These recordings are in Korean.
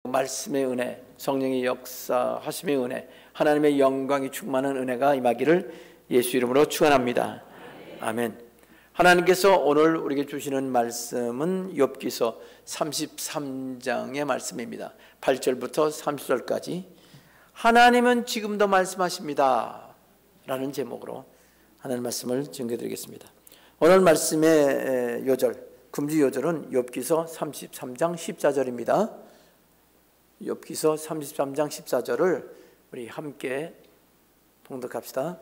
말씀의 은혜, 성령의 역사하심의 은혜, 하나님의 영광이 충만한 은혜가 임하기를 예수 이름으로 축원합니다. 아멘. 하나님께서 오늘 우리에게 주시는 말씀은 욥기서 33장의 말씀입니다. 8절부터 30절까지 하나님은 지금도 말씀하십니다 라는 제목으로 하나님 말씀을 증거드리겠습니다. 오늘 말씀의 요절, 금주 요절은 욥기서 33장 14절입니다. 욥기서 33장 14절을 우리 함께 봉독합시다.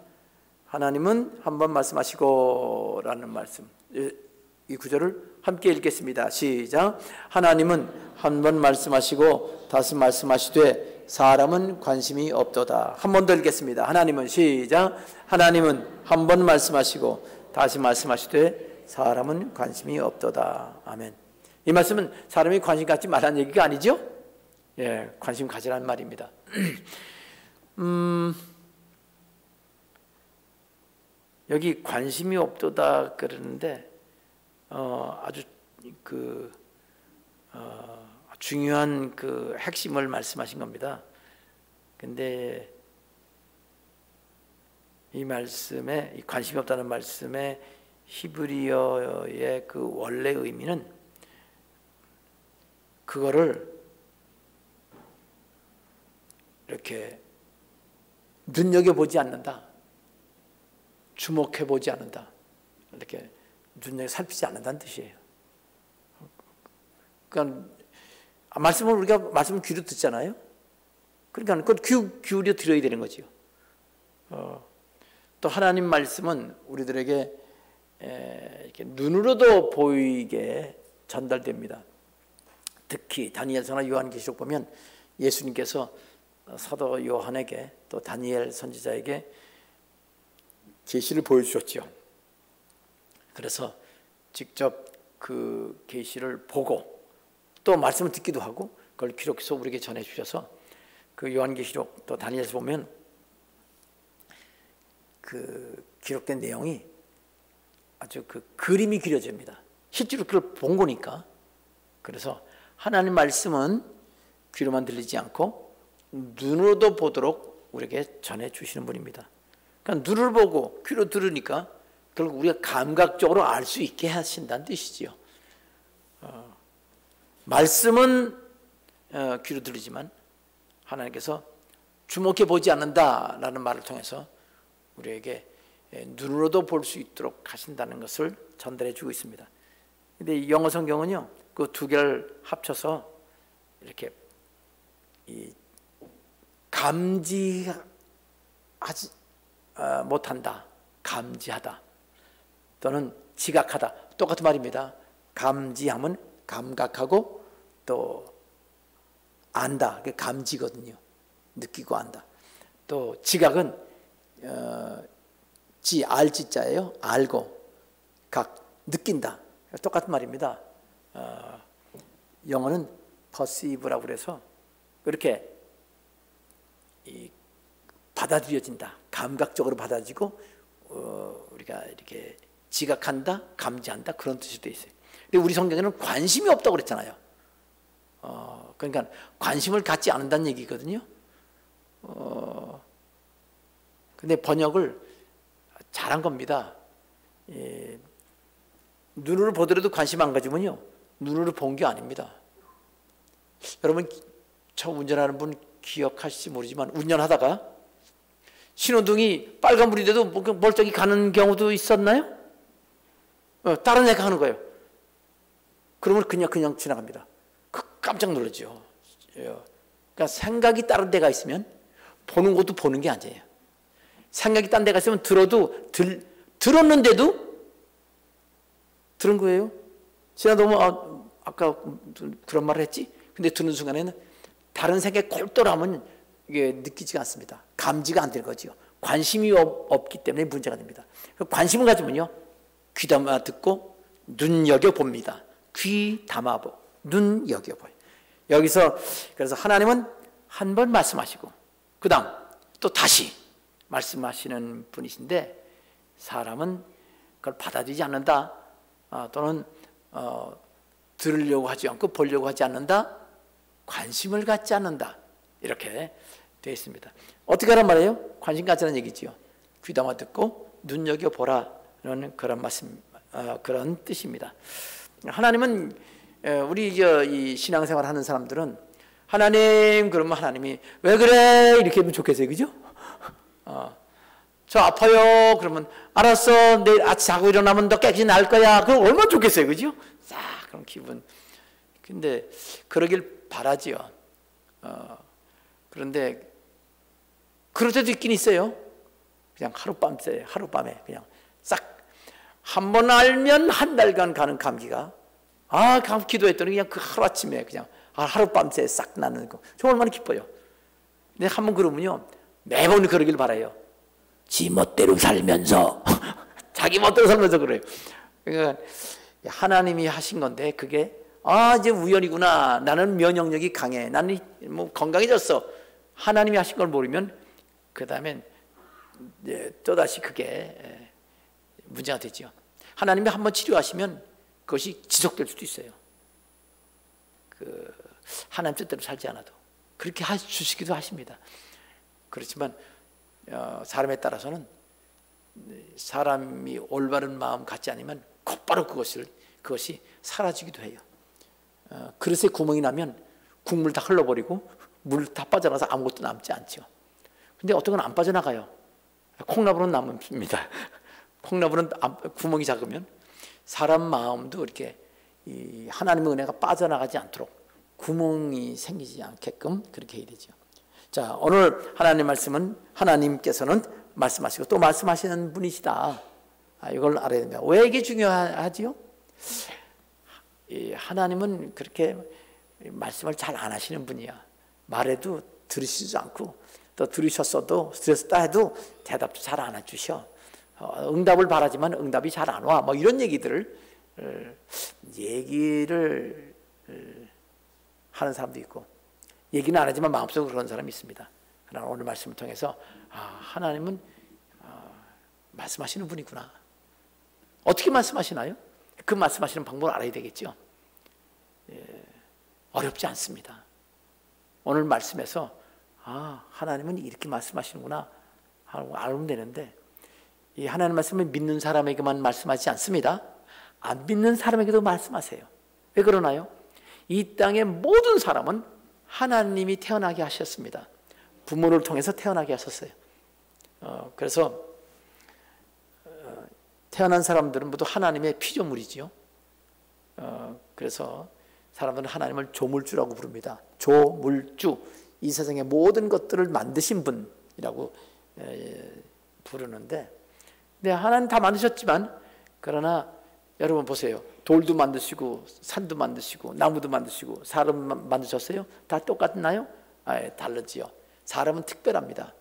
하나님은 한번 말씀하시고 라는 말씀, 이 구절을 함께 읽겠습니다. 시작. 하나님은 한번 말씀하시고 다시 말씀하시되 사람은 관심이 없도다. 한 번 더 읽겠습니다. 하나님은, 시작. 하나님은 한번 말씀하시고 다시 말씀하시되 사람은 관심이 없도다. 아멘. 이 말씀은 사람이 관심 갖지 말라는 얘기가 아니죠? 예, 관심 가지라는 말입니다. 여기 관심이 없도다 그러는데 아주 중요한 그 핵심을 말씀하신 겁니다. 근데 이 말씀에, 이 관심이 없다는 말씀의 히브리어의 그 원래 의미는 그거를 이렇게 눈여겨보지 않는다, 주목해보지 않는다, 이렇게 눈여겨 살피지 않는다는 뜻이에요. 그러니까 말씀을 우리가 말씀을 귀로 듣잖아요. 그러니까 그걸 기울여 들어야 되는 거죠. 또 하나님 말씀은 우리들에게 이렇게 눈으로도 보이게 전달됩니다. 특히 다니엘서나 요한계시록 보면 예수님께서 사도 요한에게 또 다니엘 선지자에게 계시를 보여주셨죠. 그래서 직접 그 계시를 보고 또 말씀을 듣기도 하고 그걸 기록해서 우리에게 전해주셔서 그 요한계시록 또 다니엘서 보면 그 기록된 내용이 아주 그 그림이 그려집니다. 실제로 그걸 본 거니까. 그래서 하나님 말씀은 귀로만 들리지 않고 눈으로도 보도록 우리에게 전해주시는 분입니다. 그러니까 눈을 보고 귀로 들으니까 결국 우리가 감각적으로 알 수 있게 하신다는 뜻이지요. 말씀은 귀로 들리지만 하나님께서 주목해 보지 않는다라는 말을 통해서 우리에게 눈으로도 볼 수 있도록 하신다는 것을 전달해 주고 있습니다. 근데 영어 성경은요, 그 두 개를 합쳐서 이렇게 감지하지 못한다, 감지하다 또는 지각하다, 똑같은 말입니다. 감지하면 감각하고 또 안다, 그게 감지거든요. 느끼고 안다. 또 지각은 알지자예요. 알고, 각, 느낀다. 똑같은 말입니다. 영어는 perceive라고 그래서 그렇게 받아들여진다, 감각적으로 받아들이고 우리가 이렇게 지각한다, 감지한다, 그런 뜻이 되어 있어요. 근데 우리 성경에는 관심이 없다고 그랬잖아요. 그러니까 관심을 갖지 않는다는 얘기거든요. 근데 번역을 잘한 겁니다. 눈으로 보더라도 관심 안 가지면요, 눈으로 본 게 아닙니다. 여러분 처음 운전하는 분 기억하실지 모르지만 운전하다가 신호등이 빨간불인데도 멀쩡히 가는 경우도 있었나요? 다른 애가 하는 거예요. 그러면 그냥 지나갑니다. 깜짝 놀라죠. 그러니까 생각이 다른 데가 있으면 보는 것도 보는 게 아니에요. 생각이 딴 데가 있으면 들었는데도 들은 거예요. 지나도 아까 그런 말을 했지? 근데 듣는 순간에는 다른 생각에 골똘하면 이게 느끼지가 않습니다. 감지가 안 되는 거죠. 관심이 없기 때문에 문제가 됩니다. 관심을 가지면요, 귀 담아 듣고 눈여겨 봅니다. 귀 담아 보고 눈여겨 보요. 여기서 그래서 하나님은 한 번 말씀하시고 그 다음 또 다시 말씀하시는 분이신데 사람은 그걸 받아들이지 않는다, 또는 들으려고 하지 않고 보려고 하지 않는다, 관심을 갖지 않는다. 이렇게 되어 있습니다. 어떻게 하란 말이에요? 관심 갖자는 얘기지요. 귀담아 듣고 눈여겨보라는 그런 말씀, 그런 뜻입니다. 하나님은 우리 이 신앙생활 하는 사람들은 하나님 그러면 하나님이 왜 그래 이렇게 하면 좋겠어요, 그죠? 저 아파요 그러면 알았어 내일 아침 자고 일어나면 너 깨끗이 나을 거야. 그럼 얼마나 좋겠어요, 그죠? 싹 그런 기분. 근데 그러길 바라지요. 그런데 그럴 때도 있긴 있어요. 그냥 하룻밤에 그냥 싹 한 번 알면 한 달간 가는 감기가 기도했더니 그냥 그 하루아침에 그냥 하룻밤새 싹 나는 거. 저 얼마나 기뻐요. 근데 한 번 그러면요 매번 그러길 바라요. 지 멋대로 살면서 자기 멋대로 살면서 그래요. 그러니까 하나님이 하신 건데 그게 이제 우연이구나. 나는 면역력이 강해. 나는 뭐 건강해졌어. 하나님이 하신 걸 모르면 그 다음엔 또다시 그게 문제가 되죠. 하나님이 한번 치료하시면 그것이 지속될 수도 있어요. 하나님 뜻대로 살지 않아도 그렇게 주시기도 하십니다. 그렇지만 사람에 따라서는 사람이 올바른 마음 갖지 않으면 곧바로 그것이 사라지기도 해요. 그릇에 구멍이 나면 국물 다 흘러버리고 물 다 빠져나가서 아무것도 남지 않죠. 근데 어떤 건 안 빠져나가요. 콩나물은 남습니다. 콩나물은 구멍이 작으면 사람 마음도 이렇게 하나님의 은혜가 빠져나가지 않도록 구멍이 생기지 않게끔 그렇게 해야 되죠. 자, 오늘 하나님 말씀은 하나님께서는 말씀하시고 또 말씀하시는 분이시다. 이걸 알아야 됩니다. 왜 이게 중요하지요? 하나님은 그렇게 말씀을 잘 안 하시는 분이야. 말해도 들으시지 않고 또 들으셨어도 들었다 해도 대답도 잘 안 해주셔. 응답을 바라지만 응답이 잘 안 와. 뭐 이런 얘기를 하는 사람도 있고 얘기는 안 하지만 마음속으로 그런 사람이 있습니다. 그러나 오늘 말씀을 통해서 하나님은 말씀하시는 분이구나. 어떻게 말씀하시나요? 그 말씀하시는 방법을 알아야 되겠죠. 어렵지 않습니다. 오늘 말씀에서 하나님은 이렇게 말씀하시는구나 하고 알면 되는데 이 하나님 말씀을 믿는 사람에게만 말씀하지 않습니다. 안 믿는 사람에게도 말씀하세요. 왜 그러나요? 이 땅의 모든 사람은 하나님이 태어나게 하셨습니다. 부모를 통해서 태어나게 하셨어요. 그래서 태어난 사람들은 모두 하나님의 피조물이지요. 그래서 사람들은 하나님을 조물주라고 부릅니다. 조물주, 이 세상의 모든 것들을 만드신 분이라고 부르는데, 네, 하나님 다 만드셨지만 그러나 여러분 보세요. 돌도 만드시고 산도 만드시고 나무도 만드시고 사람 만드셨어요? 다 똑같나요? 다르지요. 사람은 특별합니다.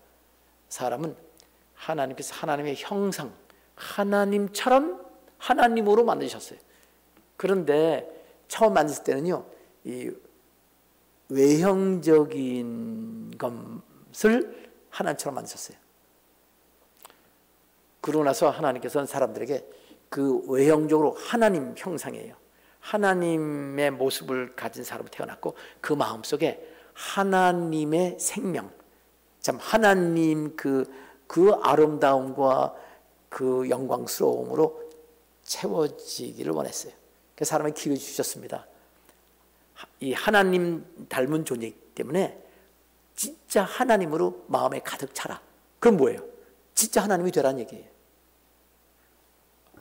사람은 하나님께서 하나님의 형상, 하나님처럼 하나님으로 만드셨어요. 그런데 처음 만드실 때는요, 이 외형적인 것을 하나님처럼 만드셨어요. 그러고 나서 하나님께서는 사람들에게 그 외형적으로 하나님 형상이에요. 하나님의 모습을 가진 사람으로 태어났고 그 마음속에 하나님의 생명, 참 하나님 그 아름다움과 그 영광스러움으로 채워지기를 원했어요. 그래서 사람을 기회 주셨습니다. 이 하나님 닮은 존재이기 때문에 진짜 하나님으로 마음에 가득 차라. 그럼 뭐예요? 진짜 하나님이 되라는 얘기예요.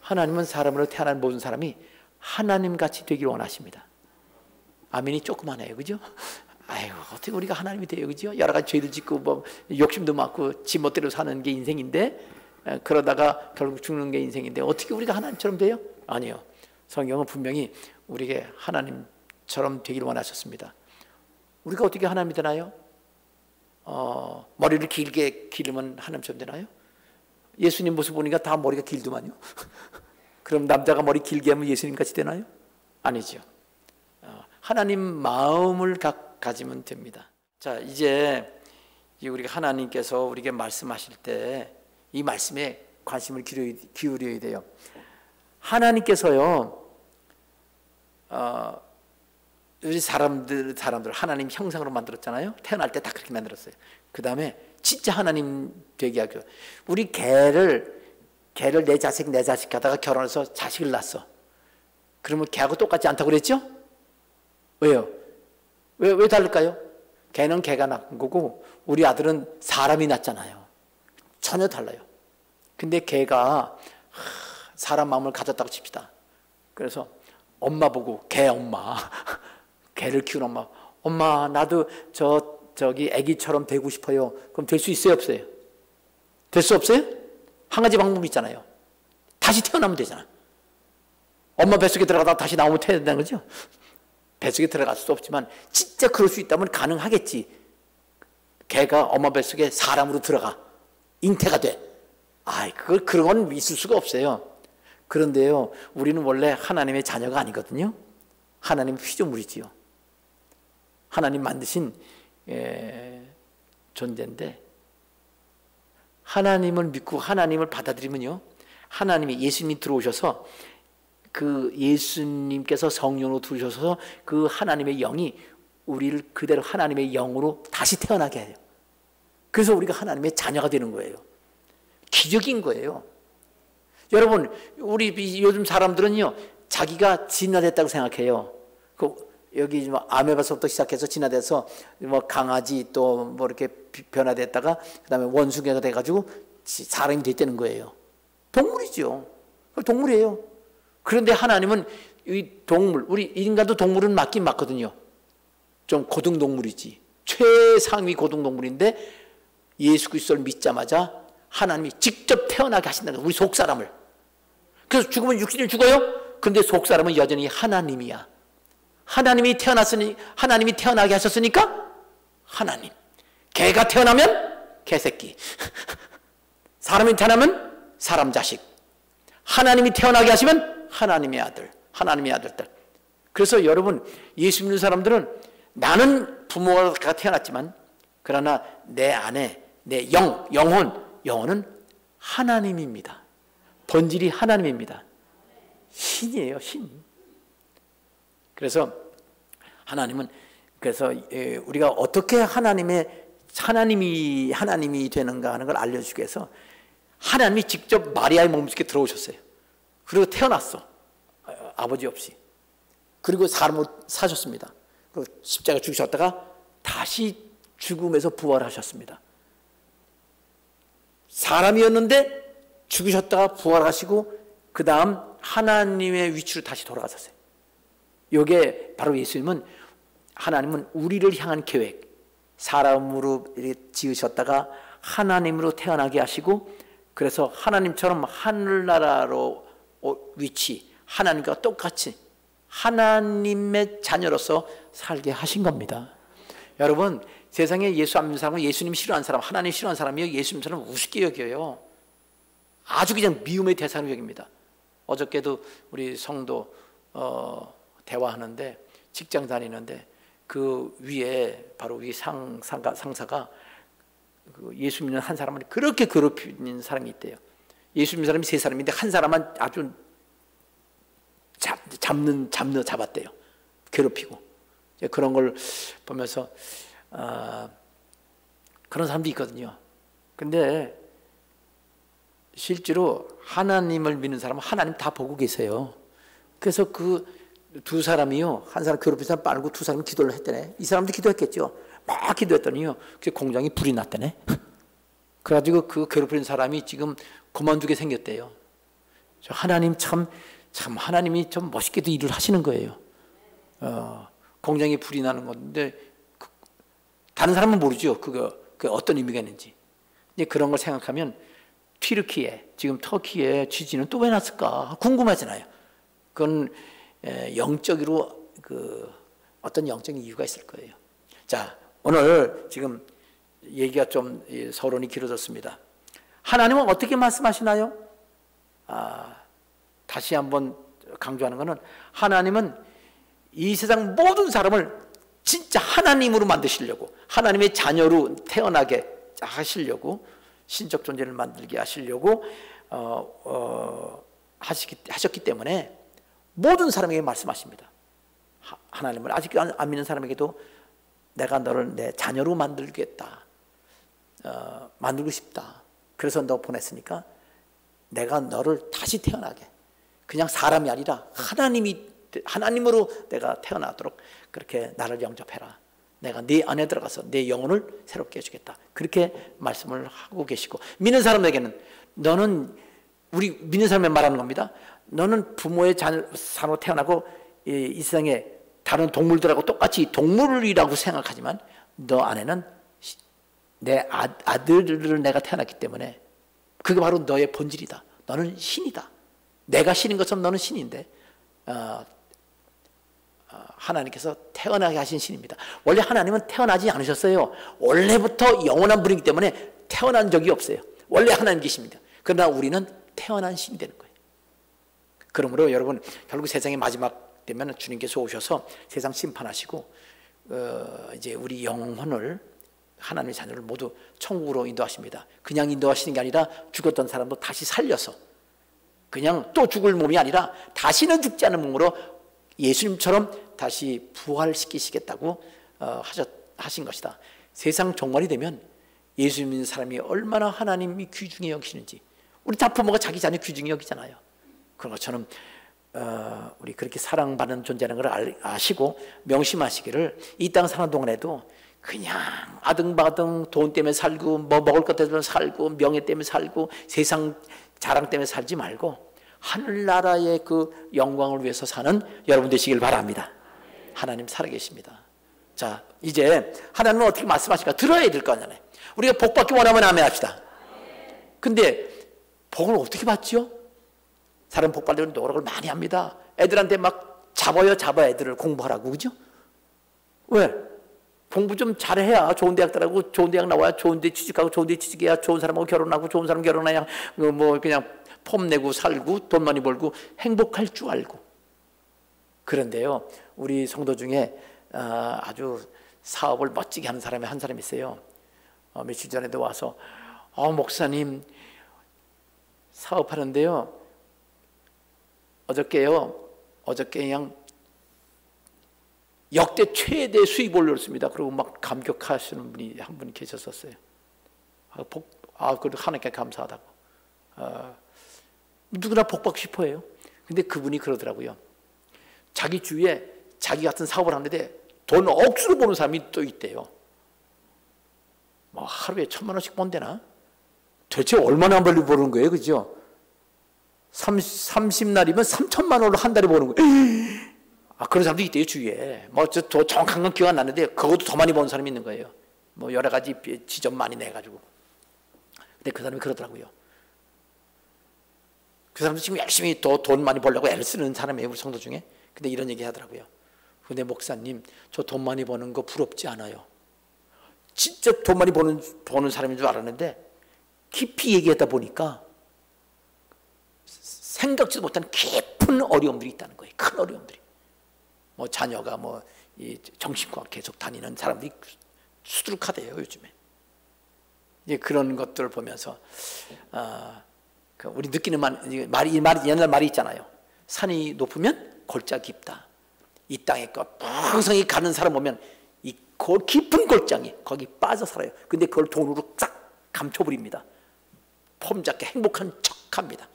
하나님은 사람으로 태어난 모든 사람이 하나님같이 되기를 원하십니다. 아멘이 조그마해요, 그죠? 아이고, 어떻게 우리가 하나님이 돼요, 그죠? 여러 가지 죄도 짓고 뭐 욕심도 많고 지 멋대로 사는 게 인생인데, 그러다가 결국 죽는 게 인생인데 어떻게 우리가 하나님처럼 돼요? 아니요. 성경은 분명히 우리에게 하나님처럼 되기를 원하셨습니다. 우리가 어떻게 하나님이 되나요? 머리를 길게 기르면 하나님처럼 되나요? 예수님 모습 보니까 다 머리가 길더만요. 그럼 남자가 머리 길게 하면 예수님 같이 되나요? 아니죠. 하나님 마음을 가지면 됩니다. 자, 이제 우리가 하나님께서 우리에게 말씀하실 때 이 말씀에 관심을 기울여야 돼요. 하나님께서요, 우리 사람들 하나님 형상으로 만들었잖아요. 태어날 때 다 그렇게 만들었어요. 그 다음에 진짜 하나님 되게 하고, 우리 개를 내 자식 하다가 결혼해서 자식을 낳았어. 그러면 개하고 똑같지 않다고 그랬죠? 왜요? 왜 다를까요? 개는 개가 낳은 거고 우리 아들은 사람이 낳잖아요. 전혀 달라요. 근데 개가 사람 마음을 가졌다고 칩시다. 그래서 엄마 보고, 개 엄마 개를 키우는 엄마 나도 저기 애기처럼 되고 싶어요. 그럼 될 수 있어요, 없어요? 될 수 없어요? 한 가지 방법이 있잖아요. 다시 태어나면 되잖아. 엄마 뱃속에 들어가다가 다시 나오면 태어난다는 거죠. 뱃속에 들어갈 수도 없지만 진짜 그럴 수 있다면 가능하겠지. 개가 엄마 뱃속에 사람으로 들어가 잉태가 돼. 그런 건 있을 수가 없어요. 그런데요, 우리는 원래 하나님의 자녀가 아니거든요. 하나님의 피조물이지요. 하나님 만드신 존재인데, 하나님을 믿고 하나님을 받아들이면요, 하나님이 예수님이 들어오셔서 그 예수님께서 성령으로 들어오셔서 그 하나님의 영이 우리를 그대로 하나님의 영으로 다시 태어나게 해요. 그래서 우리가 하나님의 자녀가 되는 거예요. 기적인 거예요. 여러분, 우리 요즘 사람들은요, 자기가 진화됐다고 생각해요. 여기 아메바서부터 시작해서 진화돼서 강아지 또 이렇게 변화됐다가 그다음에 원숭이가 돼가지고 사람이 됐다는 거예요. 동물이죠. 동물이에요. 그런데 하나님은 이 동물, 우리 인간도 동물은 맞긴 맞거든요. 좀 고등동물이지. 최상위 고등동물인데 예수 그리스도를 믿자마자 하나님이 직접 태어나게 하신다는 거예요. 우리 속사람을. 그래서 죽으면 육신이 죽어요. 그런데 속사람은 여전히 하나님이야. 하나님이 태어나게 하셨으니까 하나님. 개가 태어나면 개새끼. 사람이 태어나면 사람 자식. 하나님이 태어나게 하시면 하나님의 아들, 하나님의 아들딸. 그래서 여러분, 예수 믿는 사람들은 나는 부모가 태어났지만 그러나 내 안에 내 영혼은 하나님입니다. 본질이 하나님입니다. 신이에요, 신. 그래서 하나님은, 그래서 우리가 어떻게 하나님이 되는가 하는 걸 알려주기 위해서 하나님이 직접 마리아의 몸속에 들어오셨어요. 그리고 태어났어. 아버지 없이. 그리고 사람으로 사셨습니다. 그리고 십자가 죽으셨다가 다시 죽음에서 부활하셨습니다. 사람이었는데 죽으셨다가 부활하시고 그 다음 하나님의 위치로 다시 돌아가셨어요. 이게 바로 예수님은, 하나님은 우리를 향한 계획, 사람으로 지으셨다가 하나님으로 태어나게 하시고, 그래서 하나님처럼 하늘나라로 위치, 하나님과 똑같이 하나님의 자녀로서 살게 하신 겁니다. 여러분, 세상에 예수 안 믿는 사람은 예수님 싫어하는 사람, 하나님 싫어하는 사람이요, 예수님 사람 우습게 여겨요. 아주 그냥 미움의 대상으로 여깁니다. 어저께도 우리 성도 대화하는데, 직장 다니는데 그 위에 바로 위 상사가 그 예수 믿는 한 사람을 그렇게 괴롭히는 사람이 있대요. 예수 믿는 사람이 3사람인데 한 사람만 아주 잡았대요. 괴롭히고. 그런 걸 보면서 그런 사람도 있거든요. 근데 실제로 하나님을 믿는 사람은 하나님 다 보고 계세요. 그래서 그 두 사람이요, 한 사람 괴롭힌 사람 말고 두 사람이 기도를 했대네. 이 사람도 기도했겠죠. 막 기도했더니요, 그 공장이 불이 났대네. 그래가지고 그 괴롭힌 사람이 지금 그만두게 생겼대요. 하나님 하나님이 좀 멋있게도 일을 하시는 거예요. 공장에 불이 나는 건데 다른 사람은 모르죠. 그 어떤 의미가 있는지. 이제 그런 걸 생각하면 튀르키예, 지금 터키의 지진은 또 왜 났을까 궁금하잖아요. 그건 영적으로 어떤 영적인 이유가 있을 거예요. 자, 오늘 지금 얘기가 좀 서론이 길어졌습니다. 하나님은 어떻게 말씀하시나요? 다시 한번 강조하는 것은, 하나님은 이 세상 모든 사람을 진짜 하나님으로 만드시려고, 하나님의 자녀로 태어나게 하시려고, 신적 존재를 만들게 하시려고 하셨기 때문에 모든 사람에게 말씀하십니다. 하나님을 아직 안 믿는 사람에게도 내가 너를 내 자녀로 만들겠다, 만들고 싶다, 그래서 너 보냈으니까 내가 너를 다시 태어나게, 그냥 사람이 아니라 하나님으로 내가 태어나도록 그렇게 나를 영접해라. 내가 네 안에 들어가서 내 영혼을 새롭게 해주겠다. 그렇게 말씀을 하고 계시고, 믿는 사람에게는 너는, 우리 믿는 사람에 말하는 겁니다. 너는 부모의 자녀로 태어나고 이 세상에 다른 동물들하고 똑같이 동물이라고 생각하지만 너 안에는 내 아들을 내가 태어났기 때문에 그게 바로 너의 본질이다. 너는 신이다. 내가 신인 것처럼 너는 신인데 하나님께서 태어나게 하신 신입니다. 원래 하나님은 태어나지 않으셨어요. 원래부터 영원한 분이기 때문에 태어난 적이 없어요. 원래 하나님 계십니다. 그러나 우리는 태어난 신이 되는 거예요. 그러므로 여러분, 결국 세상의 마지막 되면 주님께서 오셔서 세상 심판하시고 이제 우리 영혼을, 하나님의 자녀를 모두 천국으로 인도하십니다. 그냥 인도하시는 게 아니라 죽었던 사람도 다시 살려서, 그냥 또 죽을 몸이 아니라 다시는 죽지 않은 몸으로 예수님처럼 다시 부활시키시겠다고 하신 것이다. 세상 종말이 되면 예수 믿는 사람이 얼마나 하나님이 귀중히 여기시는지, 우리 다 부모가 자기 자녀 귀중히 여기잖아요. 그런 것처럼 우리 그렇게 사랑받는 존재라는 걸 아시고 명심하시기를, 이 땅 사는 동안에도 그냥 아등바등 돈 때문에 살고 뭐 먹을 것 때문에 살고 명예 때문에 살고 세상 자랑 때문에 살지 말고 하늘나라의 그 영광을 위해서 사는 여러분 되시길 바랍니다. 하나님 살아계십니다. 자, 이제 하나님은 어떻게 말씀하실까 들어야 될 거 아니에요. 우리가 복 받기 원하면 아멘 합시다. 근데 복을 어떻게 받죠? 사람 복 받으려면 노력을 많이 합니다. 애들한테 막 잡아요 애들을 공부하라고, 그죠? 왜? 공부 좀 잘해야 좋은 대학 들어가고 좋은 대학 나와야 좋은 데 취직하고 좋은 데 취직해야 좋은 사람하고 결혼하고 좋은 사람 결혼해야 뭐 그냥 폼 내고 살고 돈 많이 벌고 행복할 줄 알고. 그런데요, 우리 성도 중에 아주 사업을 멋지게 하는 사람이 한 사람이 있어요. 며칠 전에도 와서 목사님 사업하는데요, 어저께 그냥 역대 최대 수입 올렸습니다. 그리고 막 감격하시는 분이 한 분 계셨었어요. 그래도 하나님께 감사하다고. 누구나 복 받고 싶어 해요. 근데 그분이 그러더라고요. 자기 주위에 자기 같은 사업을 하는데 돈 억수로 버는 사람이 또 있대요. 뭐 하루에 1,000만 원씩 번대나? 도대체 얼마나 벌리 버는 거예요, 그죠? 30날이면 3,000만 원을 한 달에 버는 거예요. 그런 사람도 있대요, 주위에. 뭐, 더 정확한 건 기억 안 나는데, 그것도 더 많이 버는 사람이 있는 거예요. 뭐, 여러 가지 지점 많이 내가지고. 근데 그 사람이 그러더라고요. 그 사람도 지금 열심히 더 돈 많이 벌려고 애를 쓰는 사람이에요, 우리 성도 중에. 근데 이런 얘기 하더라고요. 근데 목사님, 저 돈 많이 버는 거 부럽지 않아요. 진짜 돈 많이 버는 사람인 줄 알았는데, 깊이 얘기하다 보니까, 생각지도 못한 깊은 어려움들이 있다는 거예요. 큰 어려움들이. 뭐 자녀가 뭐 이 정신과 계속 다니는 사람들이 수두룩하대요, 요즘에. 이제 그런 것들을 보면서 우리 느끼는 옛날 말이 있잖아요. 산이 높으면 골짜 깊다. 이 땅에 풍성히 가는 사람 보면 이 깊은 골장이 거기 빠져 살아요. 근데 그걸 돈으로 싹 감춰버립니다. 폼 잡게 행복한 척합니다.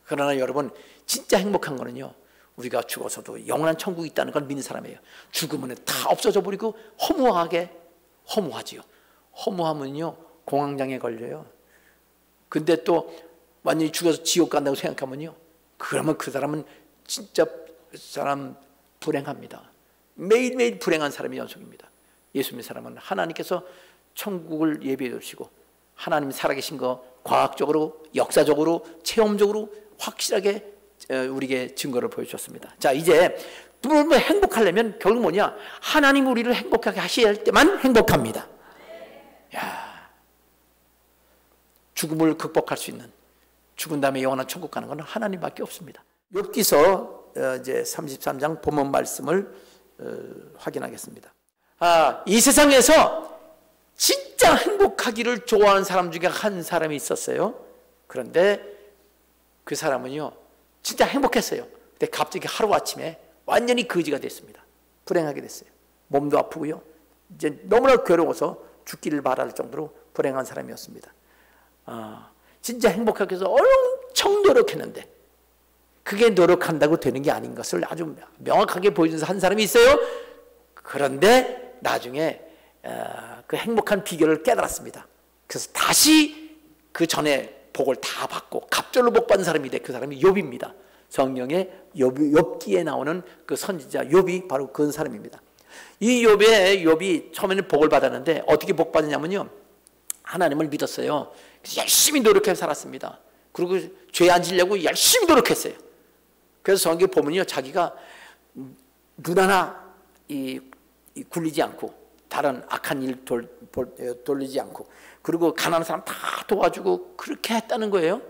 그러나 여러분, 진짜 행복한 거는요, 우리가 죽어서도 영원한 천국이 있다는 걸 믿는 사람이에요. 죽으면 다 없어져 버리고 허무하지요. 허무하면요, 공황장애 걸려요. 근데 또 완전히 죽어서 지옥 간다고 생각하면요, 그러면 그 사람은 진짜 사람 불행합니다. 매일매일 불행한 사람이 연속입니다. 예수 믿는 사람은 하나님께서 천국을 예비해 두시고 하나님 살아계신 거 과학적으로, 역사적으로, 체험적으로 확실하게 우리에게 증거를 보여주셨습니다. 자, 이제 행복하려면 결국 뭐냐? 하나님 우리를 행복하게 하셔야 할 때만 행복합니다. 야, 죽음을 극복할 수 있는, 죽은 다음에 영원한 천국 가는 것은 하나님밖에 없습니다. 욥기서 이제 33장 본문 말씀을 확인하겠습니다. 이 세상에서 진짜 행복하기를 좋아하는 사람 중에 한 사람이 있었어요. 그런데 그 사람은요, 진짜 행복했어요. 근데 갑자기 하루아침에 완전히 거지가 됐습니다. 불행하게 됐어요. 몸도 아프고요. 이제 너무나 괴로워서 죽기를 바랄 정도로 불행한 사람이었습니다. 진짜 행복하기 위해서 엄청 노력했는데 그게 노력한다고 되는 게 아닌 것을 아주 명확하게 보여준 한 사람이 있어요. 그런데 나중에 그 행복한 비결을 깨달았습니다. 그래서 다시 그 전에 복을 다 받고 갑절로 복 받은 사람이 그 사람이 욥입니다. 성경에 욥기에 나오는 그 선지자 욥이 바로 그런 사람입니다. 이 욥이 처음에는 복을 받았는데 어떻게 복 받느냐면요, 하나님을 믿었어요. 그래서 열심히 노력해서 살았습니다. 그리고 죄 안 지려고 열심히 노력했어요. 그래서 성경에 보면요, 자기가 눈 하나 굴리지 않고 다른 악한 일 돌리지 않고, 그리고 가난한 사람 다 도와주고 그렇게 했다는 거예요.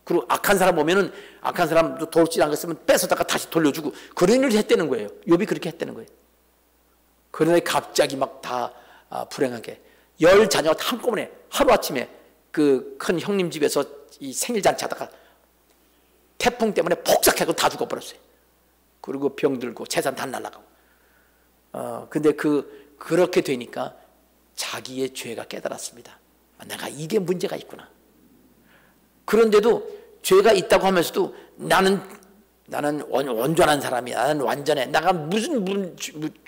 그리고 악한 사람 보면은 악한 사람도 돌지 않았으면 뺏어다가 다시 돌려주고 그런 일을 했다는 거예요. 욥이 그렇게 했다는 거예요. 그런데 갑자기 막 다 불행하게 10자녀가 한꺼번에 하루아침에 그 큰 형님 집에서 이 생일잔치 하다가 태풍 때문에 폭삭하고 다 죽어버렸어요. 그리고 병들고 재산 다 날아가고. 근데 그렇게 되니까 자기의 죄가 깨달았습니다. 내가 이게 문제가 있구나. 그런데도 죄가 있다고 하면서도 나는 온전한 사람이야. 나는 완전해. 내가 무슨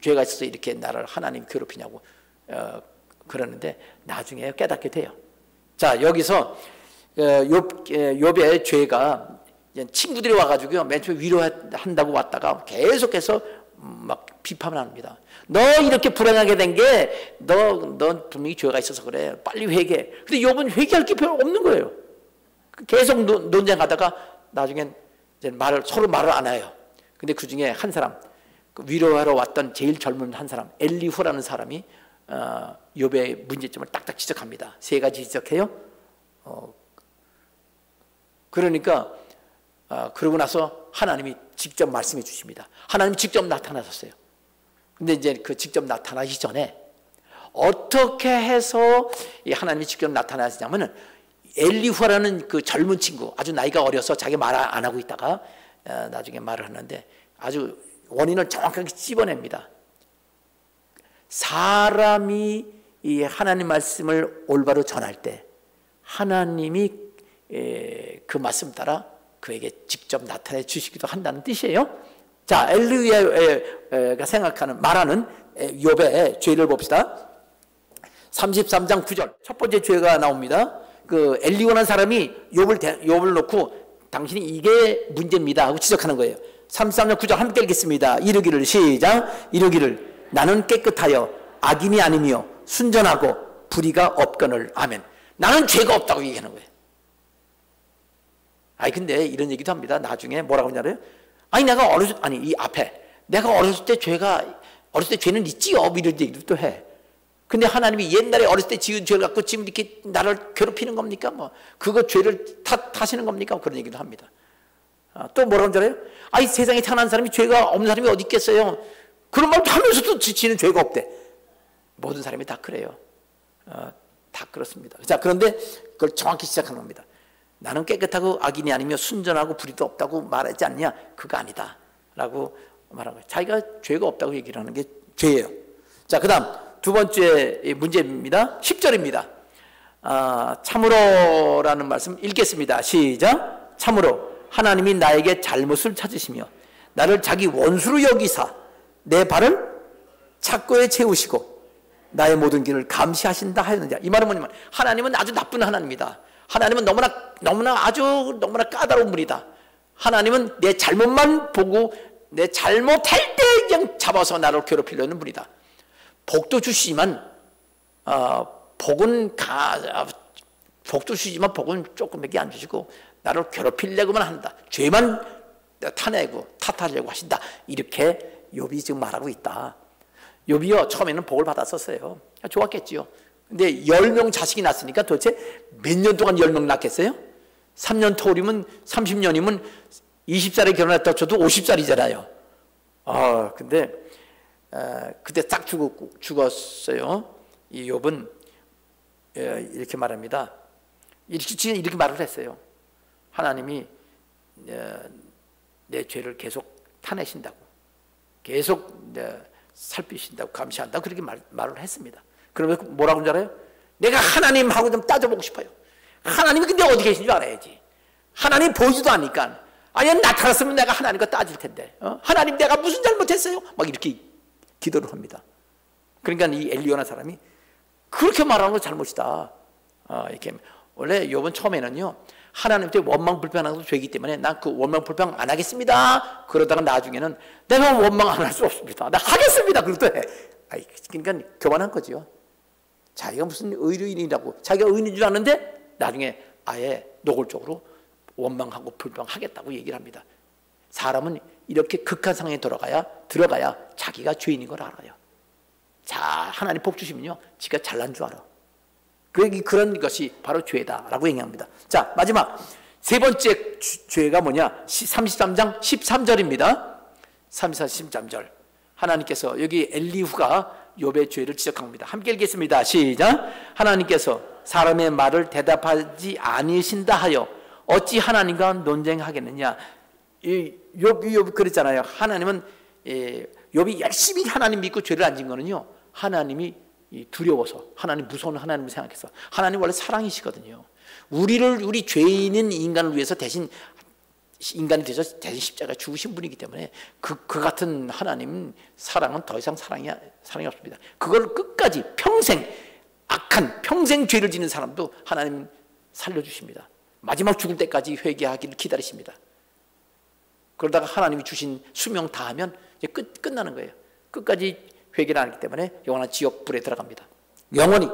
죄가 있어서 이렇게 나를 하나님 괴롭히냐고 그러는데 나중에 깨닫게 돼요. 자, 여기서 욥의 죄가 친구들이 와가지고요, 맨 처음에 위로한다고 왔다가 계속해서 막 비판을 합니다. 너 이렇게 불행하게 된 게 너 분명히 죄가 있어서 그래. 빨리 회개해. 근데 욥은 회개할 게 별로 없는 거예요. 계속 논쟁하다가 나중엔 이제 서로 말을 안 해요. 근데 그 중에 한 사람, 그 위로하러 왔던 제일 젊은 한 사람, 엘리후라는 사람이 욥의 문제점을 딱딱 지적합니다. 3가지 지적해요. 그러니까 그러고 나서 하나님이 직접 말씀해 주십니다. 하나님이 직접 나타나셨어요. 근데 이제 그 직접 나타나기 전에 어떻게 해서 하나님이 직접 나타나시냐면은, 엘리후라는 그 젊은 친구, 아주 나이가 어려서 자기 말 안 하고 있다가 나중에 말을 하는데 아주 원인을 정확하게 찝어냅니다. 사람이 이 하나님 말씀을 올바로 전할 때 하나님이 그 말씀 따라 그에게 직접 나타내 주시기도 한다는 뜻이에요. 자, 엘리후가 생각하는 말하는 욥의 죄를 봅시다. 33장 9절 첫 번째 죄가 나옵니다. 그 엘리후라는 사람이 욥을 놓고 당신이 이게 문제입니다 하고 지적하는 거예요. 33장 9절 함께 읽겠습니다. 이르기를, 시작. 이르기를, 나는 깨끗하여 악인이 아니며 순전하고 불의가 없거늘. 아멘. 나는 죄가 없다고 얘기하는 거예요. 근데 이런 얘기도 합니다. 나중에 뭐라고 하냐래요? 이 앞에 내가 어렸을 때 죄는 있지요. 이런 얘기도 또 해. 근데 하나님이 옛날에 어렸을 때 지은 죄를 갖고 지금 이렇게 나를 괴롭히는 겁니까? 그거 죄를 탓하시는 겁니까? 그런 얘기도 합니다. 또 뭐라고 하잖아요? 세상에 태어난 사람이 죄가 없는 사람이 어디 있겠어요? 그런 말도 하면서도 지는 죄가 없대. 모든 사람이 다 그래요. 다 그렇습니다. 자, 그런데 그걸 정확히 시작하는 겁니다. 나는 깨끗하고 악인이 아니며 순전하고 불의도 없다고 말하지 않냐? 그거 아니다 라고 말한 거예요. 자기가 죄가 없다고 얘기를 하는 게 죄예요. 자, 그 다음 두 번째 문제입니다. 10절입니다. 참으로라는 말씀 읽겠습니다. 시작. 참으로 하나님이 나에게 잘못을 찾으시며 나를 자기 원수로 여기사 내 발을 착고에 채우시고 나의 모든 길을 감시하신다 하였느냐. 이 말은 뭐냐면 하나님은 아주 나쁜 하나님이다. 하나님은 너무나 까다로운 분이다. 하나님은 내 잘못만 보고 내 잘못할 때 그냥 잡아서 나를 괴롭히려는 분이다. 복도 주시지만 복도 주시지만 복은 조금밖에 안 주시고 나를 괴롭히려고만 한다. 죄만 타내고 탓하려고 하신다. 이렇게 욥이 지금 말하고 있다. 욥이요, 처음에는 복을 받았었어요. 좋았겠지요. 근데 10명 자식이 났으니까 도대체 몇 년 동안 10명 낳겠어요? 3년 터울이면 30년이면 20살에 결혼했다 쳐도 50살이잖아요. 근데 그때 딱 죽었어요. 이 욥은 이렇게 말합니다. 이렇게 말을 했어요. 하나님이 내 죄를 계속 타내신다고. 계속 살피신다고 감시한다고 그렇게 말을 했습니다. 그러면서 뭐라고 하는 줄 알아요? 내가 하나님하고 좀 따져보고 싶어요. 하나님이 근데 어디 계신 줄 알아야지. 하나님 보이지도 않으니까. 아니 나타났으면 내가 하나님과 따질 텐데. 하나님 내가 무슨 잘못했어요? 막 이렇게 기도를 합니다. 그러니까 이 엘리야라는 사람이 그렇게 말하는 거 잘못이다. 이렇게 원래 욥은 처음에는요 하나님한테 원망 불평하는 것도 죄이기 때문에 난 그 원망 불평 안 하겠습니다. 그러다가 나중에는 내가 원망 안 할 수 없습니다. 나 하겠습니다. 그것도 해. 그러니까 교만한 거죠. 자기가 무슨 의인이라고 자기가 의인인 줄 아는데 나중에 아예 노골적으로 원망하고 불평하겠다고 얘기를 합니다. 사람은 이렇게 극한 상황에 들어가야 자기가 죄인인 걸 알아요. 자, 하나님 복 주시면요 지가 잘난 줄 알아. 그런 것이 바로 죄다라고 얘기합니다. 자, 마지막 세 번째 죄가 뭐냐? 33장 13절입니다. 33, 13절. 하나님께서 여기 엘리후가 욥의 죄를 지적합니다. 함께 읽겠습니다. 시작. 하나님께서 사람의 말을 대답하지 아니신다 하여 어찌 하나님과 논쟁하겠느냐. 욥이 그랬잖아요. 하나님은 욥이 열심히 하나님 믿고 죄를 안 진 거는요 하나님이 두려워서, 하나님 무서운 하나님을 생각해서. 하나님 원래 사랑이시거든요. 우리 죄인인 인간을 위해서 대신 인간이 되셔서 대신 십자가에 죽으신 분이기 때문에 그 같은 하나님 사랑은 더 이상 사랑이 없습니다. 그걸 끝까지 평생 평생 죄를 짓는 사람도 하나님 살려주십니다. 마지막 죽을 때까지 회개하기를 기다리십니다. 그러다가 하나님이 주신 수명 다 하면 이제 끝나는 거예요. 끝까지 회개를 안 하기 때문에 영원한 지옥불에 들어갑니다. 영원히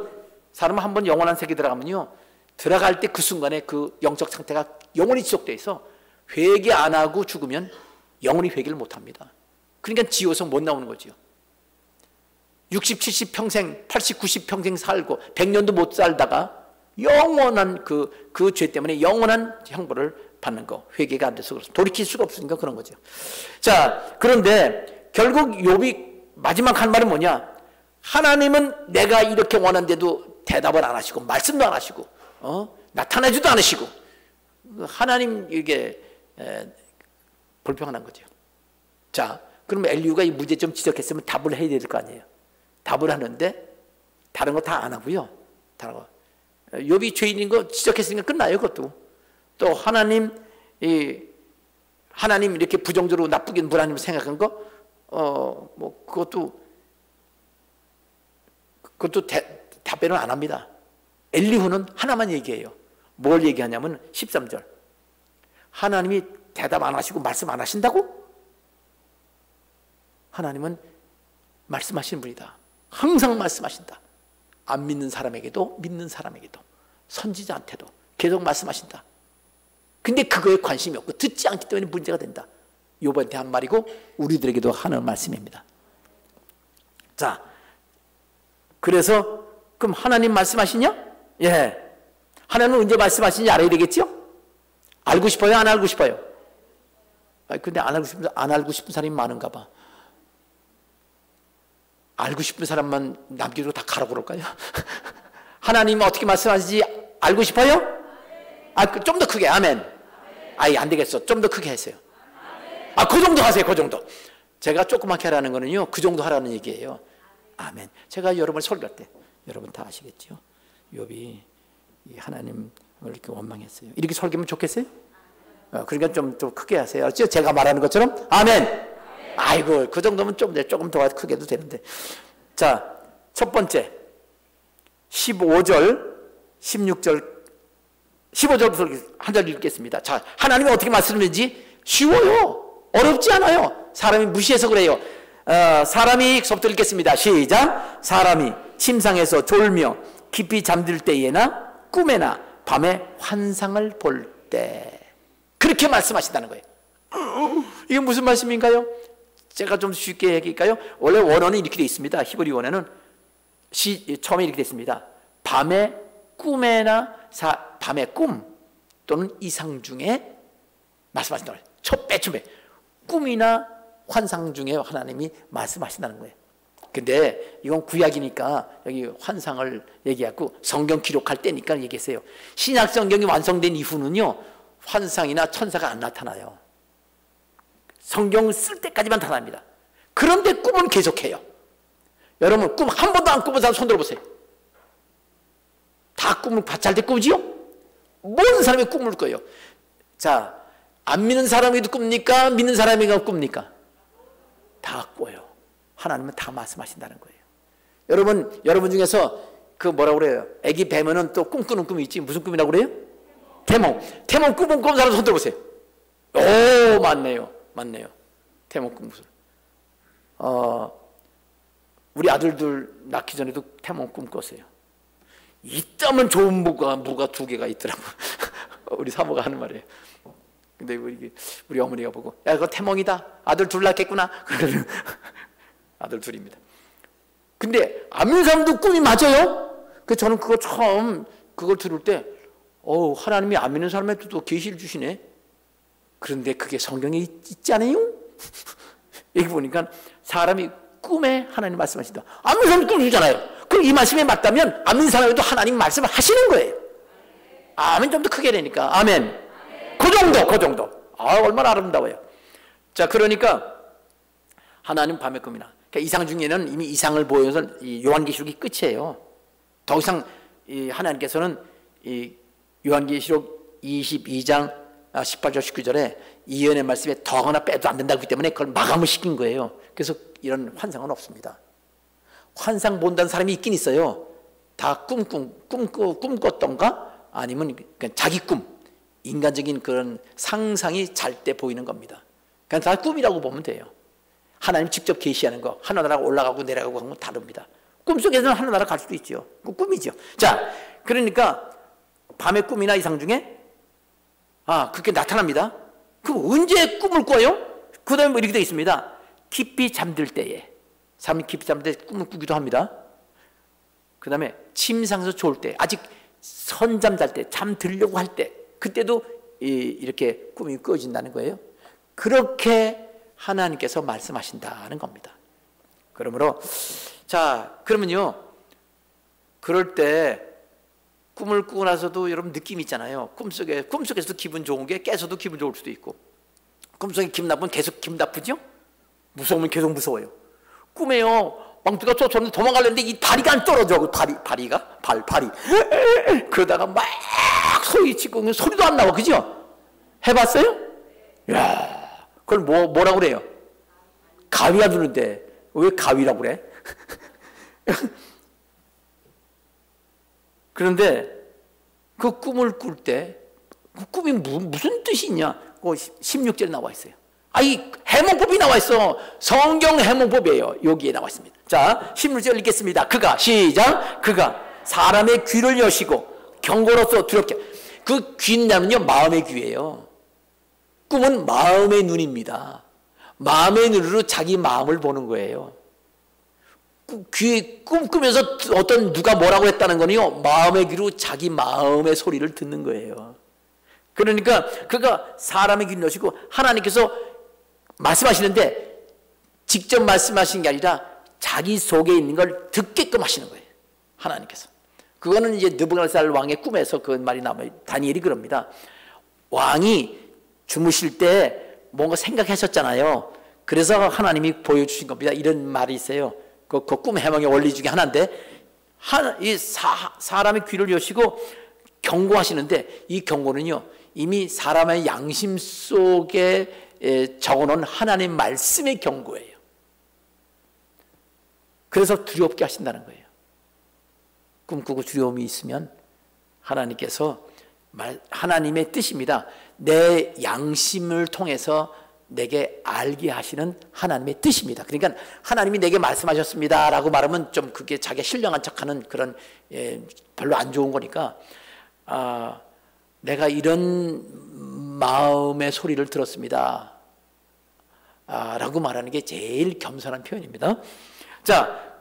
사람은 한번 영원한 세계에 들어가면요 들어갈 때 그 순간에 그 영적 상태가 영원히 지속되어 있어 회개 안 하고 죽으면 영원히 회개를 못 합니다. 그러니까 지옥에서 못 나오는 거죠. 60, 70 평생, 80, 90 평생 살고 100년도 못 살다가 영원한 그 죄 때문에 영원한 형벌을 받는 거. 회개가 안 돼서 그렇습니다. 돌이킬 수가 없으니까 그런 거죠. 자, 그런데 결국 욥이 마지막 한 말은 뭐냐? 하나님은 내가 이렇게 원한데도 대답을 안 하시고 말씀도 안 하시고 나타나지도 않으시고 하나님 이게 불평하는 거죠. 자, 그러면 엘리후가 이 문제점 지적했으면 답을 해야 될 거 아니에요. 답을 하는데 다른 거 다 안 하고요. 다른 거. 욥이 죄인인 거 지적했으니까 끝나요. 그것도. 또 하나님 이렇게 부정적으로 나쁘게 하나님을 생각한 거 뭐 그것도 답변을 안 합니다. 엘리후는 하나만 얘기해요. 뭘 얘기하냐면 13절. 하나님이 대답 안 하시고 말씀 안 하신다고? 하나님은 말씀하시는 분이다. 항상 말씀하신다. 안 믿는 사람에게도 믿는 사람에게도 선지자한테도 계속 말씀하신다. 근데 그거에 관심이 없고 듣지 않기 때문에 문제가 된다. 욥한테 한 말이고 우리들에게도 하는 말씀입니다. 자, 그래서 그럼 하나님 말씀하시냐? 예. 하나님은 언제 말씀하시는지 알아야 되겠죠? 알고 싶어요? 안 알고 싶어요? 근데 안 알고 싶은 사람이 많은가 봐. 알고 싶은 사람만 남기고 다 가라고 그럴까요? 하나님 어떻게 말씀하시지 알고 싶어요? 좀 더 크게 아멘. 안 되겠어. 좀 더 크게 하세요. 그 정도 하세요. 그 정도. 제가 조그맣게 하라는 거는요 그 정도 하라는 얘기예요. 아멘. 제가 여러분을 설교할 때 여러분 다 아시겠죠? 욥이 하나님을 이렇게 원망했어요. 이렇게 설교하면 좋겠어요? 그러니까 좀 크게 하세요. 제가 말하는 것처럼 아멘. 아이고 그 정도면 조금 더 크게 해도 되는데. 자, 첫 번째 15절 16절 15절부터 한 절 읽겠습니다. 자, 하나님이 어떻게 말씀하는지 쉬워요. 어렵지 않아요. 사람이 무시해서 그래요. 사람이 서부터 읽겠습니다. 시작. 사람이 침상에서 졸며 깊이 잠들 때에나 꿈에나 밤에 환상을 볼 때 그렇게 말씀하신다는 거예요. 이게 무슨 말씀인가요? 제가 좀 쉽게 얘기할까요? 원래 원어는 이렇게 되어 있습니다. 히브리 원어는 처음에 이렇게 되어 있습니다. 밤에 꿈에나 밤의 꿈 또는 이상 중에 말씀하신다는 거예요. 첫 처음에 꿈이나 환상 중에 하나님이 말씀하신다는 거예요. 근데 이건 구약이니까 여기 환상을 얘기하고 성경 기록할 때니까 얘기했어요. 신약 성경이 완성된 이후는요 환상이나 천사가 안 나타나요. 성경 쓸 때까지만 나타납니다. 그런데 꿈은 계속해요. 여러분 꿈 한 번도 안 꾸본 사람 손 들어보세요. 다 꿈을 잘 때 꾸지요? 모든 사람이 꿈을 꿔요. 자, 안 믿는 사람이도 꿉니까? 믿는 사람이가 꿉니까? 다 꿔요. 하나님은 다 말씀하신다는 거예요. 여러분 중에서 그 뭐라고 그래요? 애기 뵈면은 또 꿈꾸는 꿈이 있지. 무슨 꿈이라고 그래요? 태몽 꿈은 꾼 사람 손 들어보세요. 오, 맞네요. 태몽 꿈 무슨? 우리 아들들 낳기 전에도 태몽 꿈 꿨어요. 있다면 좋은 무가 2개가 있더라고. 우리 사모가 하는 말이에요. 근데 우리 어머니가 보고, 야, 그거 태몽이다. 아들 둘 낳겠구나. 그러면 아들 둘입니다. 근데 안 믿는 사람도 꿈이 맞아요. 그래서 저는 그거 처음 그걸 들을 때, 하나님이 안 믿는 사람한테도 계시를 주시네. 그런데 그게 성경에 있지 않아요? 여기 보니까 사람이 꿈에 하나님 말씀하신다. 안 믿는 사람도 꿈을 주잖아요. 그럼 이 말씀에 맞다면 안 믿는 사람에도 하나님 말씀을 하시는 거예요. 아멘. 좀 더 크게 되니까 아멘. 그 정도. 얼마나 아름다워요. 자, 그러니까 하나님 밤의 꿈이나, 그러니까 이상 중에는 이미 이상을 보여서 이 요한계시록이 끝이에요. 더 이상 하나님께서는 이 요한계시록 22장 18절 19절에 이 예언의 말씀에 더 하나 빼도 안 된다고 하기 때문에 그걸 마감을 시킨 거예요. 그래서 이런 환상은 없습니다. 환상 본다는 사람이 있긴 있어요. 다 꿈꿨던가 아니면 자기 꿈, 인간적인 그런 상상이 잘 때 보이는 겁니다. 그냥 다 꿈이라고 보면 돼요. 하나님 직접 계시하는 거, 하늘나라가 올라가고 내려가고 하는 건 다릅니다. 꿈속에서는 하늘나라 갈 수도 있죠. 그 꿈이죠. 자, 그러니까 밤의 꿈이나 이상 중에 그렇게 나타납니다. 그럼 언제 꿈을 꿔요? 그 다음에 이렇게 되어 있습니다. 깊이 잠들 때에, 사람이 깊이 잠들 때 꿈을 꾸기도 합니다. 그 다음에 침상에서 좋을 때, 아직 선잠 잘 때, 잠들려고 할 때, 그때도 이렇게 꿈이 꾸어진다는 거예요. 그렇게 하나님께서 말씀하신다는 겁니다. 그러므로 그러면요, 그럴 때 꿈을 꾸고 나서도 여러분 느낌이 있잖아요. 꿈속에서도 기분 좋은 게 깨서도 기분 좋을 수도 있고, 꿈속에 기분 나쁘면 계속 기분 나쁘죠? 무서우면 계속 무서워요. 꿈에요, 왕뚜가 쫓아오는데 도망가려는데 이 다리가 안 떨어져. 발이 그러다가 막 소리치고 소리도 안 나와. 그죠? 해봤어요? 야, 그걸 뭐라고 그래요? 가위가 주는데 왜 가위라고 그래? 그런데 그 꿈을 꿀 때 그 꿈이 무슨 뜻이 있냐? 16절에 나와 있어요. 이 해몽법이 나와 있어. 성경 해몽법이에요. 여기에 나와 있습니다. 자, 16절 읽겠습니다. 시작. 그가 사람의 귀를 여시고 경고로서 두렵게. 그 귀는요, 마음의 귀예요. 꿈은 마음의 눈입니다. 마음의 눈으로 자기 마음을 보는 거예요. 꿈꾸면서 누가 뭐라고 했다는 거는요, 마음의 귀로 자기 마음의 소리를 듣는 거예요. 그러니까 그가 사람의 귀를 여시고, 하나님께서 말씀하시는데 직접 말씀하신 게 아니라 자기 속에 있는 걸 듣게끔 하시는 거예요. 하나님께서. 그거는 이제 느부갓네살 왕의 꿈에서 그 말이 나와요. 다니엘이 그럽니다. 왕이 주무실 때 뭔가 생각하셨잖아요. 그래서 하나님이 보여주신 겁니다. 이런 말이 있어요. 그 꿈 해몽의 원리 중에 하나인데, 사람의 귀를 여시고 경고하시는데, 이 경고는요, 이미 사람의 양심 속에 적어놓은 하나님 말씀의 경고예요. 그래서 두렵게 하신다는 거예요. 꿈꾸고 두려움이 있으면 하나님께서 하나님의 뜻입니다. 내 양심을 통해서 내게 알게 하시는 하나님의 뜻입니다. 그러니까 하나님이 내게 말씀하셨습니다 라고 말하면 좀 그게 자기가 신령한 척하는 그런 별로 안 좋은 거니까, 내가 이런 마음의 소리를 들었습니다 라고 말하는 게 제일 겸손한 표현입니다. 자,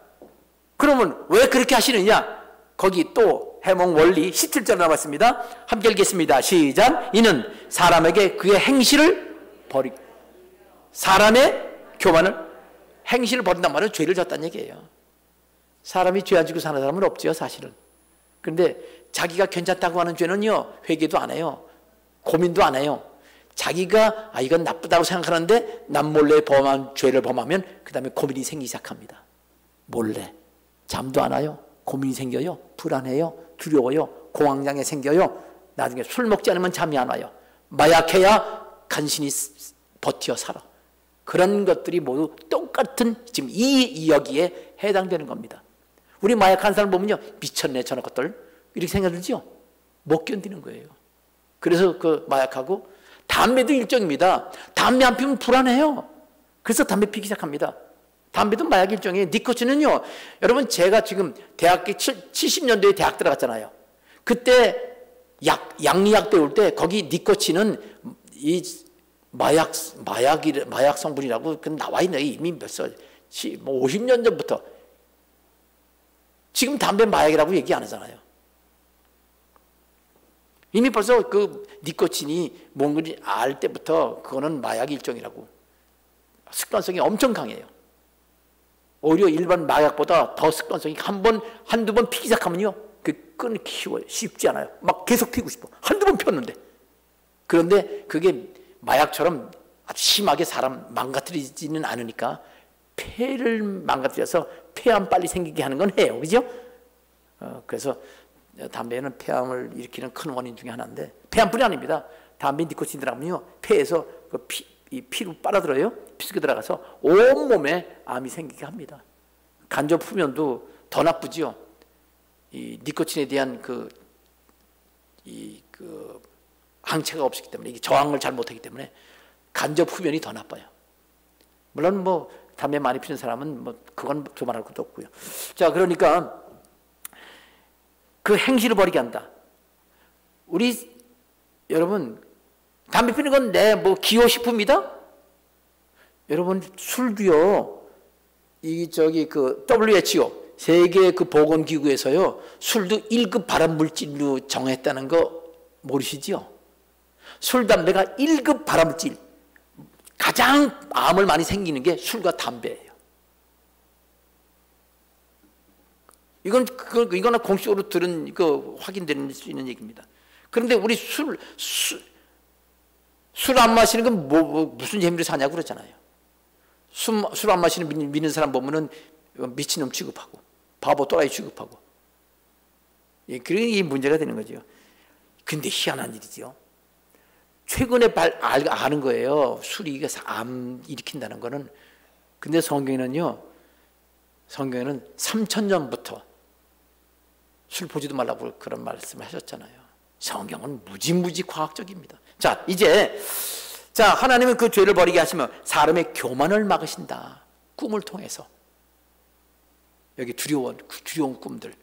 그러면 왜 그렇게 하시느냐? 거기 또 해몽 원리 17절 나왔습니다. 함께 읽겠습니다. 시작. 이는 사람에게 그의 행실을 버리고, 사람의 교만을, 행실을 버린단 말은 죄를 졌다는 얘기예요. 사람이 죄 안 지고 사는 사람은 없죠, 사실은. 그런데 자기가 괜찮다고 하는 죄는요, 회개도 안 해요. 고민도 안 해요. 자기가 이건 나쁘다고 생각하는데 남몰래 죄를 범하면 그 다음에 고민이 생기기 시작합니다. 몰래 잠도 안 와요. 고민이 생겨요. 불안해요. 두려워요. 공황장애 생겨요. 나중에 술 먹지 않으면 잠이 안 와요. 마약해야 간신히 버텨 살아. 그런 것들이 모두 똑같은 지금 여기에 해당되는 겁니다. 우리 마약한 사람 보면요, 미쳤네 저런 것들 이렇게 생각들지요. 못 견디는 거예요. 그래서 그 마약하고 담배도 일종입니다. 담배 안 피우면 불안해요. 그래서 담배 피기 시작합니다. 담배도 마약 일종이에요. 니코틴은요, 여러분 제가 지금 대학교 70년도에 대학 들어갔잖아요. 그때 양리학 배울 때 거기 니코틴은 이 마약 성분이라고 나와 있네. 이미 뭐 50년 전부터. 지금 담배 마약이라고 얘기 안 하잖아요. 이미 벌써 그 니코틴이 뭔지 알 때부터 그거는 마약 일종이라고. 습관성이 엄청 강해요. 오히려 일반 마약보다 더 습관성이 한두 번 피기 시작하면요, 그 끊기 쉬워요. 쉽지 않아요. 막 계속 피고 싶어. 한두 번 폈는데. 그런데 그게 마약처럼 아주 심하게 사람 망가뜨리지는 않으니까 폐를 망가뜨려서 폐암 빨리 생기게 하는 건 해요. 그죠? 그래서 담배는 폐암을 일으키는 큰 원인 중에 하나인데, 폐암뿐이 아닙니다. 담배 니코틴 들어가면요, 폐에서 그 피로 빨아들어요. 피 속에 들어가서 온몸에 암이 생기게 합니다. 간접 후면도 더 나쁘지요. 이 니코틴에 대한 항체가 없기 때문에, 이게 저항을 잘 못하기 때문에 간접 후면이 더 나빠요. 물론 뭐 담배 많이 피는 사람은 뭐 그건 두말할 것도 없고요. 자, 그러니까 그 행실을 버리게 한다. 우리 여러분, 담배 피는 건 뭐 기호식품이다? 여러분, 술도요, 그 WHO 세계 그 보건기구에서요, 술도 1급 발암물질로 정했다는 거 모르시죠? 술, 담배가 1급 발암물질, 가장 암을 많이 생기는 게 술과 담배예요. 이거는 공식적으로 들은, 확인될 수 있는 얘기입니다. 그런데 우리 술 안 마시는 건 무슨 재미로 사냐고 그러잖아요. 술 안 마시는 믿는 사람 보면은 미친놈 취급하고, 바보 또라이 취급하고. 그게 문제가 되는 거죠. 근데 희한한 일이죠. 최근에 아는 거예요. 술이 암 일으킨다는 거는. 근데 성경에는 3000년부터 술 보지도 말라고 그런 말씀을 하셨잖아요. 성경은 무지무지 과학적입니다. 자, 이제 하나님은 그 죄를 버리게 하시면 사람의 교만을 막으신다. 꿈을 통해서. 여기 두려운 꿈들.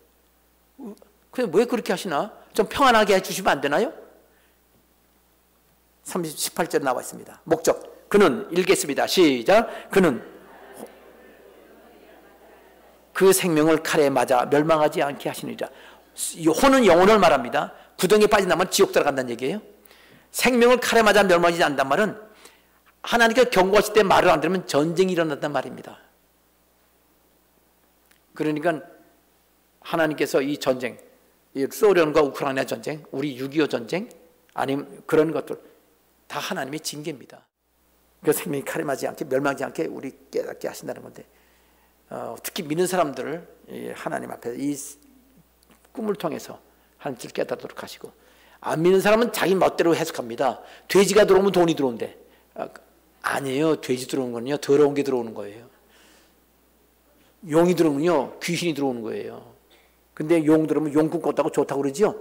왜 그렇게 하시나? 좀 평안하게 해주시면 안 되나요? 18절에 나와 있습니다. 목적. 그는, 읽겠습니다. 시작. 그는 그 생명을 칼에 맞아 멸망하지 않게 하시느니라. 혼은 영혼을 말합니다. 구덩이에 빠진다면 지옥 들어간다는 얘기예요. 생명을 칼에 맞아 멸망하지 않는단 말은 하나님께서 경고하실 때 말을 안 들으면 전쟁이 일어난단 말입니다. 그러니까 하나님께서 이 전쟁, 이 소련과 우크라이나 전쟁, 우리 6.25 전쟁, 아니면 그런 것들 다 하나님의 징계입니다. 그 생명이 칼에 맞지 않게 멸망하지 않게 우리 깨닫게 하신다는 건데, 특히 믿는 사람들을 하나님 앞에 이 꿈을 통해서 하나님을 깨닫도록 하시고, 안 믿는 사람은 자기 멋대로 해석합니다. 돼지가 들어오면 돈이 들어온대. 아니에요. 돼지 들어오는 거는요, 더러운 게 들어오는 거예요. 용이 들어오면요, 귀신이 들어오는 거예요. 근데 용 들어오면 용꿈 꿨다고 좋다고 그러죠?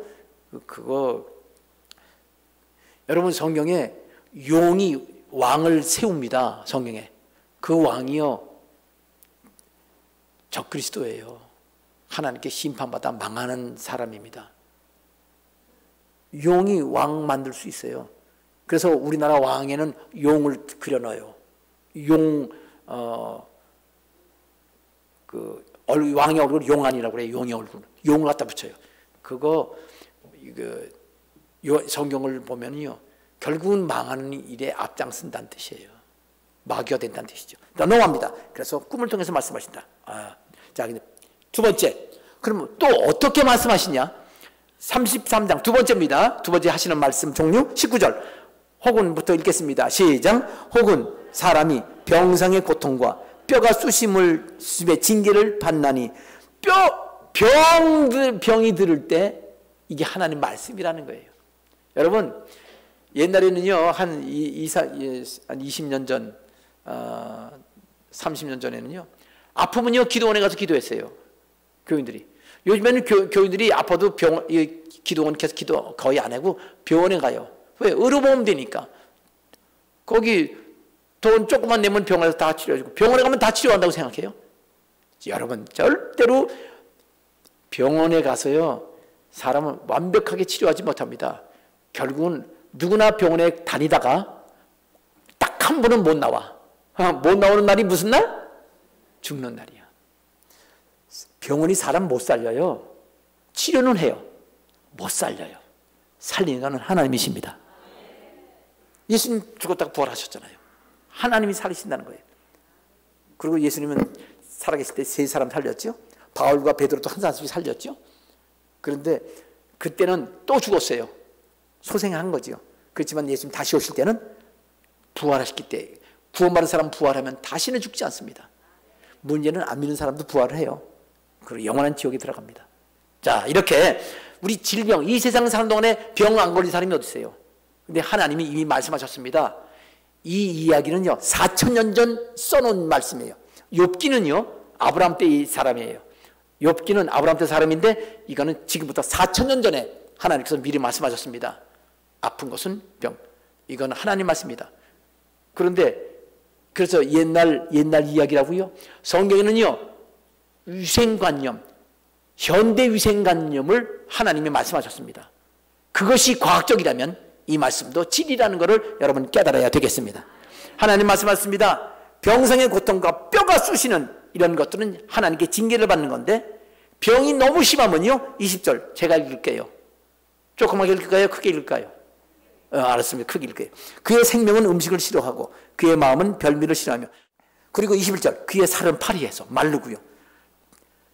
여러분, 성경에 용이 왕을 세웁니다. 성경에. 그 왕이요, 적그리스도예요. 하나님께 심판받아 망하는 사람입니다. 용이 왕 만들 수 있어요. 그래서 우리나라 왕에는 용을 그려넣어요. 왕의 얼굴 용안이라고 그래요. 용의 얼굴. 용을 갖다 붙여요. 성경을 보면요, 결국은 망하는 일에 앞장선다는 뜻이에요. 마귀가 된다는 뜻이죠. 넘어갑니다. 그래서 꿈을 통해서 말씀하신다. 자, 근데 두 번째. 그러면 또 어떻게 말씀하시냐? 33장 두 번째입니다. 두 번째 하시는 말씀 종류 19절. 혹은부터 읽겠습니다. 시작. 혹은 사람이 병상의 고통과 뼈가 쑤심의 징계를 받나니 병이 들을 때 이게 하나님 말씀이라는 거예요. 여러분, 옛날에는요, 한 20년 전, 30년 전에는요, 아프면요, 기도원에 가서 기도했어요. 교인들이. 요즘에는 교인들이 아파도 기도원 계속 기도 거의 안 하고 병원에 가요. 왜? 의료보험 되니까. 거기 돈 조금만 내면 병원에서 다 치료해주고, 병원에 가면 다 치료한다고 생각해요. 여러분, 절대로 병원에 가서요, 사람은 완벽하게 치료하지 못합니다. 결국은 누구나 병원에 다니다가 딱 한 번은 못 나와. 못 나오는 날이 무슨 날? 죽는 날이야. 병원이 사람 못 살려요. 치료는 해요. 못 살려요. 살리는 건 하나님이십니다. 예수님 죽었다가 부활하셨잖아요. 하나님이 살리신다는 거예요. 그리고 예수님은 살아계실 때 세 사람 살렸죠. 바울과 베드로도 한 사람씩 살렸죠. 그런데 그때는 또 죽었어요. 소생한 거죠. 그렇지만 예수님 다시 오실 때는 부활하셨기 때문에 구원받은 사람 부활하면 다시는 죽지 않습니다. 문제는 안 믿는 사람도 부활을 해요. 그리고 영원한 지옥에 들어갑니다. 자, 이렇게 우리 질병, 이 세상 사는 동안에 병 안 걸린 사람이 어디 있어요? 근데 하나님이 이미 말씀하셨습니다. 이 이야기는요, 4,000년 전 써놓은 말씀이에요. 욥기는요, 아브라함 때의 사람이에요. 욥기는 아브라함 때 사람인데 이거는 지금부터 4,000년 전에 하나님께서 미리 말씀하셨습니다. 아픈 것은 병. 이건 하나님 말씀입니다. 그런데 그래서 옛날 이야기라고요. 성경에는요, 위생관념, 현대 위생관념을 하나님이 말씀하셨습니다. 그것이 과학적이라면 이 말씀도 진리라는 것을 여러분 깨달아야 되겠습니다. 하나님 말씀하셨습니다. 병상의 고통과 뼈가 쑤시는 이런 것들은 하나님께 징계를 받는 건데, 병이 너무 심하면요, 20절 제가 읽을게요. 조그맣게 읽을까요? 크게 읽을까요? 알았습니다. 크게 읽을게요. 그의 생명은 음식을 싫어하고 그의 마음은 별미를 싫어하며, 그리고 21절 그의 살은 파리해서 마르고요,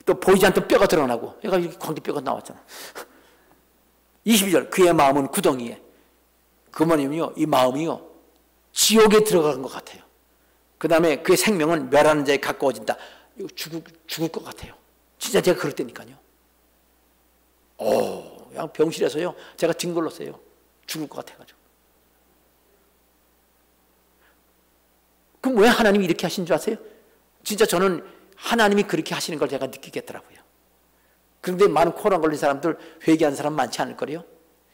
또 보이지 않던 뼈가 드러나고, 얘가 이렇게 광대뼈가 나왔잖아. 22절 그의 마음은 구덩이에, 그 뭐냐면요, 이 마음이요, 지옥에 들어간 것 같아요. 그 다음에 그의 생명은 멸하는 자에 가까워진다. 이거 죽을 것 같아요. 진짜 제가 그럴 때니까요. 그냥 병실에서요, 제가 뒹굴렀어요. 죽을 것 같아가지고. 그럼 왜 하나님이 이렇게 하신 줄 아세요? 진짜 저는 하나님이 그렇게 하시는 걸 제가 느끼겠더라고요. 그런데 많은 코로나 걸린 사람들, 회개한 사람 많지 않을 거래요.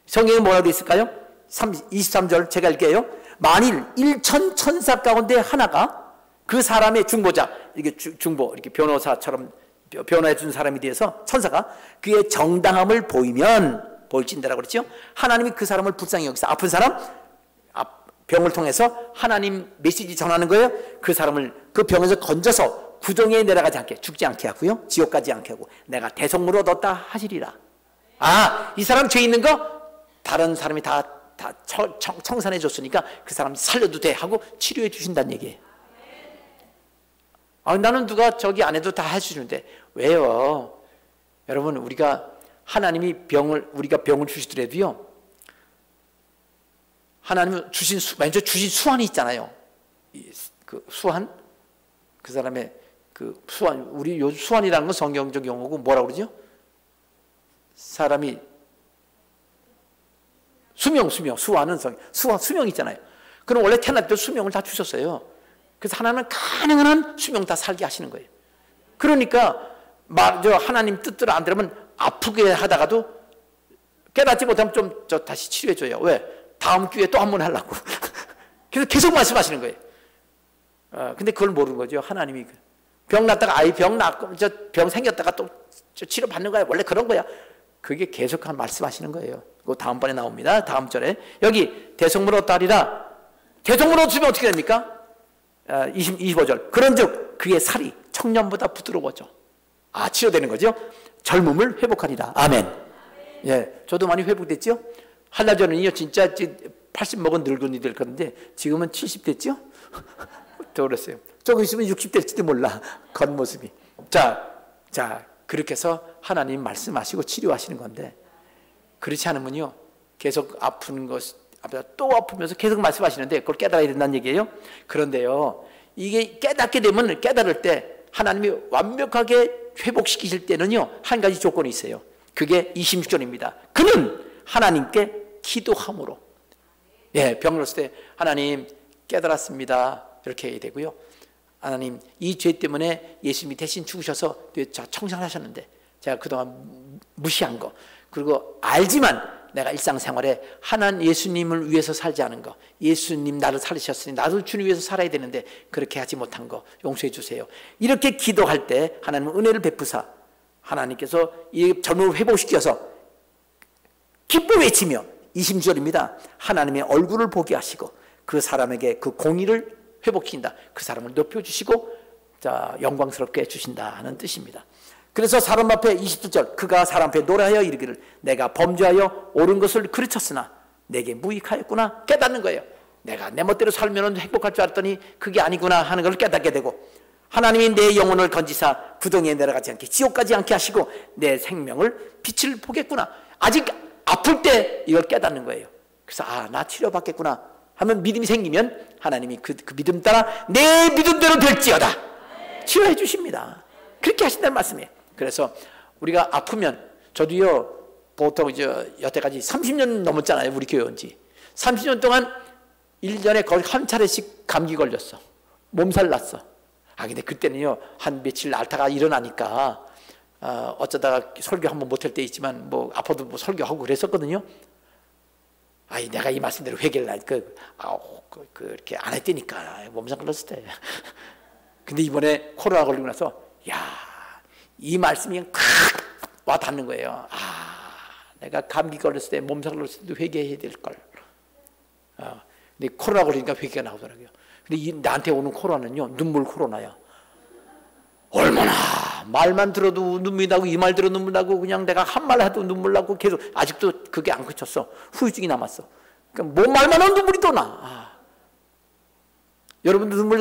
성경에 뭐라고 있을까요? 23절 제가 읽게요. 만일 1천 천사 가운데 하나가 그 사람의 중보자, 이렇게 중보, 이렇게 변호사처럼 변호해 준 사람이 되어서 천사가 그의 정당함을 보일진대라고 그랬죠. 하나님이 그 사람을 불쌍히 여기서 아픈 사람, 병을 통해서 하나님 메시지 전하는 거예요. 그 사람을 그 병에서 건져서 구덩이에 내려가지 않게, 죽지 않게 하고요, 지옥 가지 않게 하고 내가 대속물로 얻었다 하시리라. 이 사람 죄 있는 거 다른 사람이 다 청산해 줬으니까 그 사람 살려도 돼 하고 치료해 주신다는 얘기예요. 나는 누가 저기 안 해도 다 해주는데 왜요? 여러분, 하나님이 우리가 병을 주시더라도요, 하나님은 먼저 주신 수완이 있잖아요. 그 수완, 그 사람의 그 수완, 우리 요즘 수완이라는 건 성경적 용어고 뭐라고 그러죠? 사람이 수완은 수명 있잖아요. 그럼 원래 태어날 때 수명을 다 주셨어요. 그래서 하나님은 가능한 한 수명 다 살게 하시는 거예요. 그러니까 하나님 뜻대로 안 되면 아프게 하다가도 깨닫지 못하면 좀 다시 치료해줘요. 왜? 다음 기회에 또 한 번 하려고. 그래서 계속 말씀하시는 거예요. 근데 그걸 모르는 거죠. 하나님이 병 났다가 병 났고 병 생겼다가 또 치료 받는 거야. 원래 그런 거야. 그게 계속 말씀하시는 거예요. 그 다음번에 나옵니다. 다음 절에 여기 대속물로 얻다리라. 대속물로 얻으면 어떻게 됩니까? 25절 그런즉 그의 살이 청년보다 부드러워져. 치료되는 거죠. 젊음을 회복하리라. 아멘. 예, 저도 많이 회복됐죠. 한날 전에는요, 진짜 80 먹은 늙은이 될 건데 지금은 70 됐죠. 더 그랬어요. 조금 있으면 60 될지도 몰라, 겉모습이. 자 그렇게 해서 하나님 말씀하시고 치료하시는 건데, 그렇지 않으면요, 계속 아픈 또 아프면서 계속 말씀하시는데 그걸 깨달아야 된다는 얘기예요. 그런데요, 이게 깨닫게 되면, 깨달을 때 하나님이 완벽하게 회복시키실 때는요, 한 가지 조건이 있어요. 그게 26절입니다. 그는 하나님께 기도함으로. 예, 병을 었을 때 하나님 깨달았습니다, 이렇게 해야 되고요. 하나님, 이 죄 때문에 예수님이 대신 죽으셔서 청산을 하셨는데 제가 그동안 무시한 거, 그리고 알지만 내가 일상생활에 하나님 예수님을 위해서 살지 않은 거, 예수님 나를 살리셨으니 나도 주님 위해서 살아야 되는데 그렇게 하지 못한 거 용서해 주세요. 이렇게 기도할 때 하나님은 은혜를 베푸사 하나님께서 이 젊음을 회복시켜서 기뻐 외치며 26절입니다. 하나님의 얼굴을 보게 하시고 그 사람에게 그 공의를 회복시킨다. 그 사람을 높여주시고 영광스럽게 해주신다는 뜻입니다. 그래서 사람 앞에 27절, 그가 사람 앞에 노래하여 이르기를 내가 범죄하여 옳은 것을 그르쳤으나 내게 무익하였구나 깨닫는 거예요. 내가 내 멋대로 살면 행복할 줄 알았더니 그게 아니구나 하는 걸 깨닫게 되고, 하나님이 내 영혼을 건지사 구덩이에 내려가지 않게 지옥까지 않게 하시고 내 생명을 빛을 보겠구나. 아직 아플 때 이걸 깨닫는 거예요. 그래서 나 치료받겠구나 하면 믿음이 생기면 하나님이 그 믿음 따라 내 믿음대로 될지어다 치료해 주십니다. 그렇게 하신다는 말씀이에요. 그래서 우리가 아프면, 저도요 보통 여태까지 30년 넘었잖아요. 우리 교회 온 지 30년 동안 1년에 거의 한 차례씩 감기 걸렸어. 몸살 났어. 근데 그때는요 한 며칠 앓다가 일어나니까 어쩌다가 설교 한번 못할 때 있지만 아파도 설교하고 그랬었거든요. 내가 이 말씀대로 회개를 그렇게 안 했다니까, 몸살 걸렸을 때. 근데 이번에 코로나 걸리고 나서 이 말씀이 탁 와 닿는 거예요. 내가 감기 걸렸을 때, 몸살 걸렸을 때도 회개해야 될 걸. 근데 코로나 걸리니까 회개가 나오더라고요. 근데 나한테 오는 코로나는요 눈물 코로나야. 얼마나 말만 들어도 눈물이 나고 이 말 들어도 눈물 나고 그냥 내가 한 말 해도 눈물 나고 계속 아직도 그게 안 그쳤어. 후유증이 남았어. 그러니까 뭔 말만 하면 눈물이 또 나. 여러분도 눈물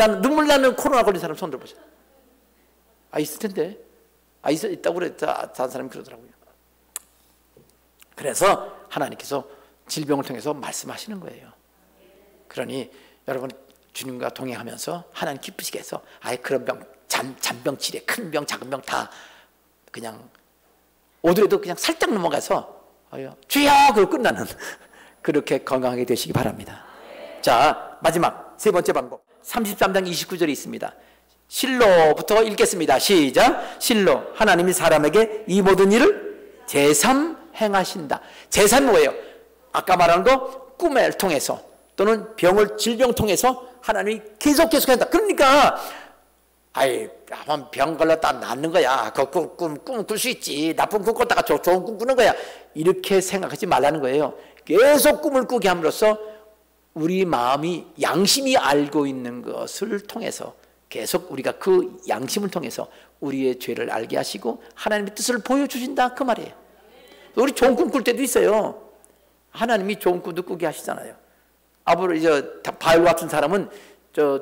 나는 코로나 걸린 사람 손 들어보세요. 있을 텐데. 있다고 그랬다. 다른 사람이 그러더라고요. 그래서 하나님께서 질병을 통해서 말씀하시는 거예요. 그러니 여러분 주님과 동행하면서 하나님 기쁘시게 해서 그런 병, 잔병 치레, 큰 병, 작은 병 다 그냥 오더라도 그냥 살짝 넘어가서 주여! 그러고 끝나는 그렇게 건강하게 되시기 바랍니다. 자, 마지막 세 번째 방법, 33장 29절이 있습니다. 실로부터 읽겠습니다. 시작. 실로, 하나님이 사람에게 이 모든 일을 제삼 행하신다. 제삼이 뭐예요? 아까 말한 거 꿈을 통해서 또는 질병 통해서 하나님이 계속 한다. 그러니까 한번 병 걸렸다 낫는 거야. 꿈 꿀 수 있지. 나쁜 꿈 꿨다가 좋은 꿈 꾸는 거야. 이렇게 생각하지 말라는 거예요. 계속 꿈을 꾸게 함으로써 우리 마음이, 양심이 알고 있는 것을 통해서 계속 우리가 그 양심을 통해서 우리의 죄를 알게 하시고 하나님의 뜻을 보여주신다, 그 말이에요. 우리 좋은 꿈 꿀 때도 있어요. 하나님이 좋은 꿈도 꾸게 하시잖아요. 바울 같은 사람은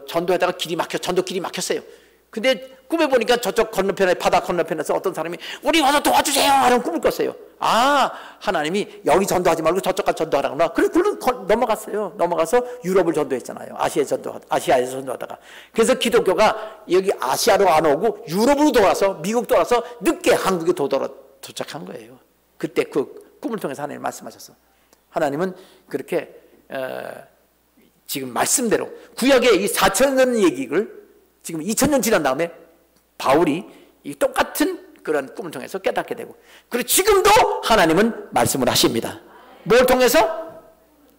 전도하다가 전도길이 막혔어요. 근데 꿈에 보니까 저쪽 건너편에, 바다 건너편에서 어떤 사람이 우리 와서 도와주세요 하는 꿈을 꿨어요. 하나님이 여기 전도하지 말고 저쪽까지 전도하라구나. 그래서 넘어갔어요. 넘어가서 유럽을 전도했잖아요. 아시아에서 전도하다가. 그래서 기독교가 여기 아시아로 안 오고 유럽으로 돌아서, 미국 돌아서 늦게 한국에 도착한 거예요. 그때 그 꿈을 통해서 하나님 말씀하셨어. 하나님은 그렇게 지금 말씀대로 구약의 이 4,000년 얘기를 지금 2,000년 지난 다음에 바울이 이 똑같은 그런 꿈을 통해서 깨닫게 되고, 그리고 지금도 하나님은 말씀을 하십니다. 뭘 통해서?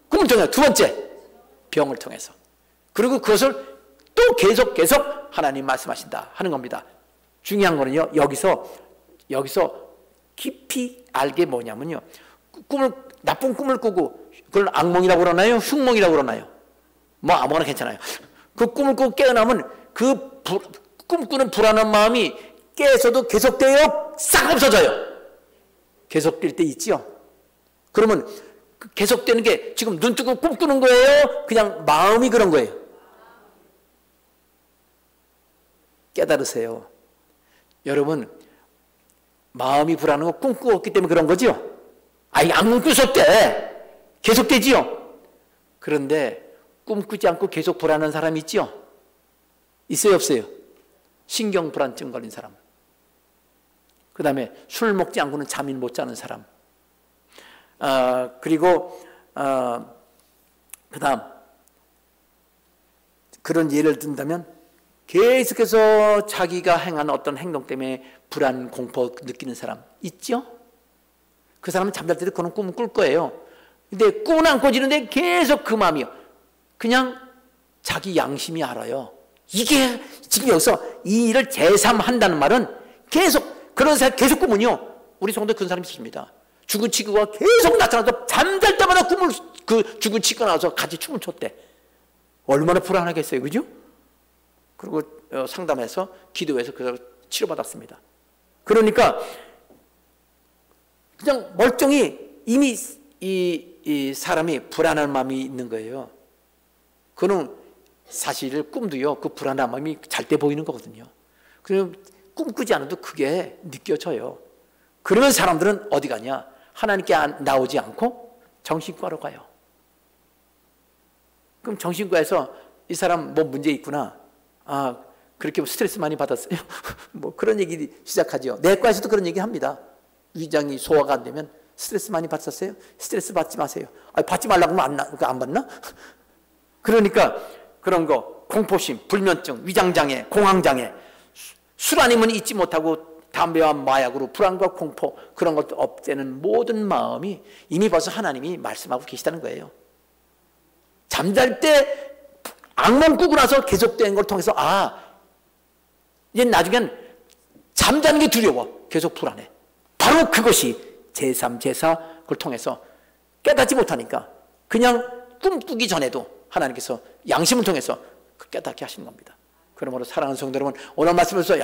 꿈을 통해서. 두 번째, 병을 통해서. 그리고 그것을 또 계속 하나님 말씀하신다 하는 겁니다. 중요한 거는요, 여기서 깊이 알게 뭐냐면요, 나쁜 꿈을 꾸고 그걸 악몽이라고 그러나요? 흉몽이라고 그러나요? 아무거나 괜찮아요. 그 꿈을 꾸고 깨어나면 그 꿈꾸는 불안한 마음이 깨서도 계속돼요? 싹 없어져요? 계속될 때 있지요? 그러면 계속되는 게 지금 눈 뜨고 꿈꾸는 거예요? 그냥 마음이 그런 거예요? 깨달으세요. 여러분, 마음이 불안한 거 꿈꾸었기 때문에 그런 거지요? 악몽 꾸셨대. 계속되지요? 그런데 꿈꾸지 않고 계속 불안한 사람이 있죠? 있어요, 없어요? 신경불안증 걸린 사람. 그 다음에 술 먹지 않고는 잠이 못 자는 사람. 그리고 그 다음 그런 예를 든다면 계속해서 자기가 행한 어떤 행동 때문에 불안, 공포 느끼는 사람 있죠? 그 사람은 잠잘 때도 그런 꿈을 꿀 거예요. 근데 꿈은 안 꿔지는데 계속 그 마음이요. 그냥 자기 양심이 알아요. 이게 지금 여기서 이 일을 제3한다는 말은 계속 그런 사람 계속 꾸면요. 우리 성도에 그런 사람이 있습니다. 죽은 친구가 계속 나타나서 잠잘 때마다 꿈을 그 죽은 친구가 나와서 같이 춤을 췄대. 얼마나 불안하겠어요, 그죠? 그리고 상담해서 기도해서 그걸 치료받았습니다. 그러니까 그냥 멀쩡히 이미 이 사람이 불안한 마음이 있는 거예요. 그는 사실 꿈도요, 그 불안한 마음이 잘 때 보이는 거거든요. 그럼 꿈꾸지 않아도 그게 느껴져요. 그러면 사람들은 어디 가냐? 하나님께 나오지 않고 정신과로 가요. 그럼 정신과에서 이 사람 뭐 문제 있구나. 그렇게 스트레스 많이 받았어요. 뭐 그런 얘기 시작하죠. 내과에서도 그런 얘기 합니다. 위장이 소화가 안 되면 스트레스 많이 받았어요? 스트레스 받지 마세요. 받지 말라고 하면 안 받나? 그러니까 그런 거, 공포심, 불면증, 위장장애, 공황장애, 술 아니면 잊지 못하고 담배와 마약으로 불안과 공포, 그런 것도 없애는 모든 마음이 이미 벌써 하나님이 말씀하고 계시다는 거예요. 잠잘 때 악몽 꾸고 나서 계속되는 걸 통해서 이제 나중엔 잠자는 게 두려워. 계속 불안해. 바로 그것이 제3, 제4 그걸 통해서 깨닫지 못하니까 그냥 꿈꾸기 전에도 하나님께서 양심을 통해서 깨닫게 하시는 겁니다. 그러므로 사랑하는 성도 여러분, 오늘 말씀에서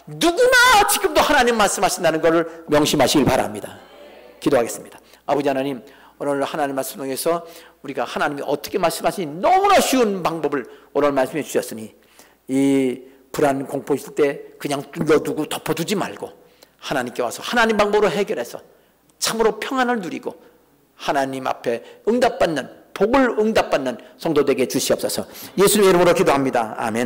누구나 지금도 하나님 말씀하신다는 것을 명심하시길 바랍니다. 기도하겠습니다. 아버지 하나님, 오늘 하나님 말씀 통해서 우리가 하나님이 어떻게 말씀하시니 너무나 쉬운 방법을 오늘 말씀해 주셨으니 이 불안, 공포 있을 때 그냥 눌러두고 덮어두지 말고 하나님께 와서 하나님 방법으로 해결해서 참으로 평안을 누리고 하나님 앞에 응답받는, 복을 응답받는 성도 되게 주시옵소서. 예수님의 이름으로 기도합니다. 아멘.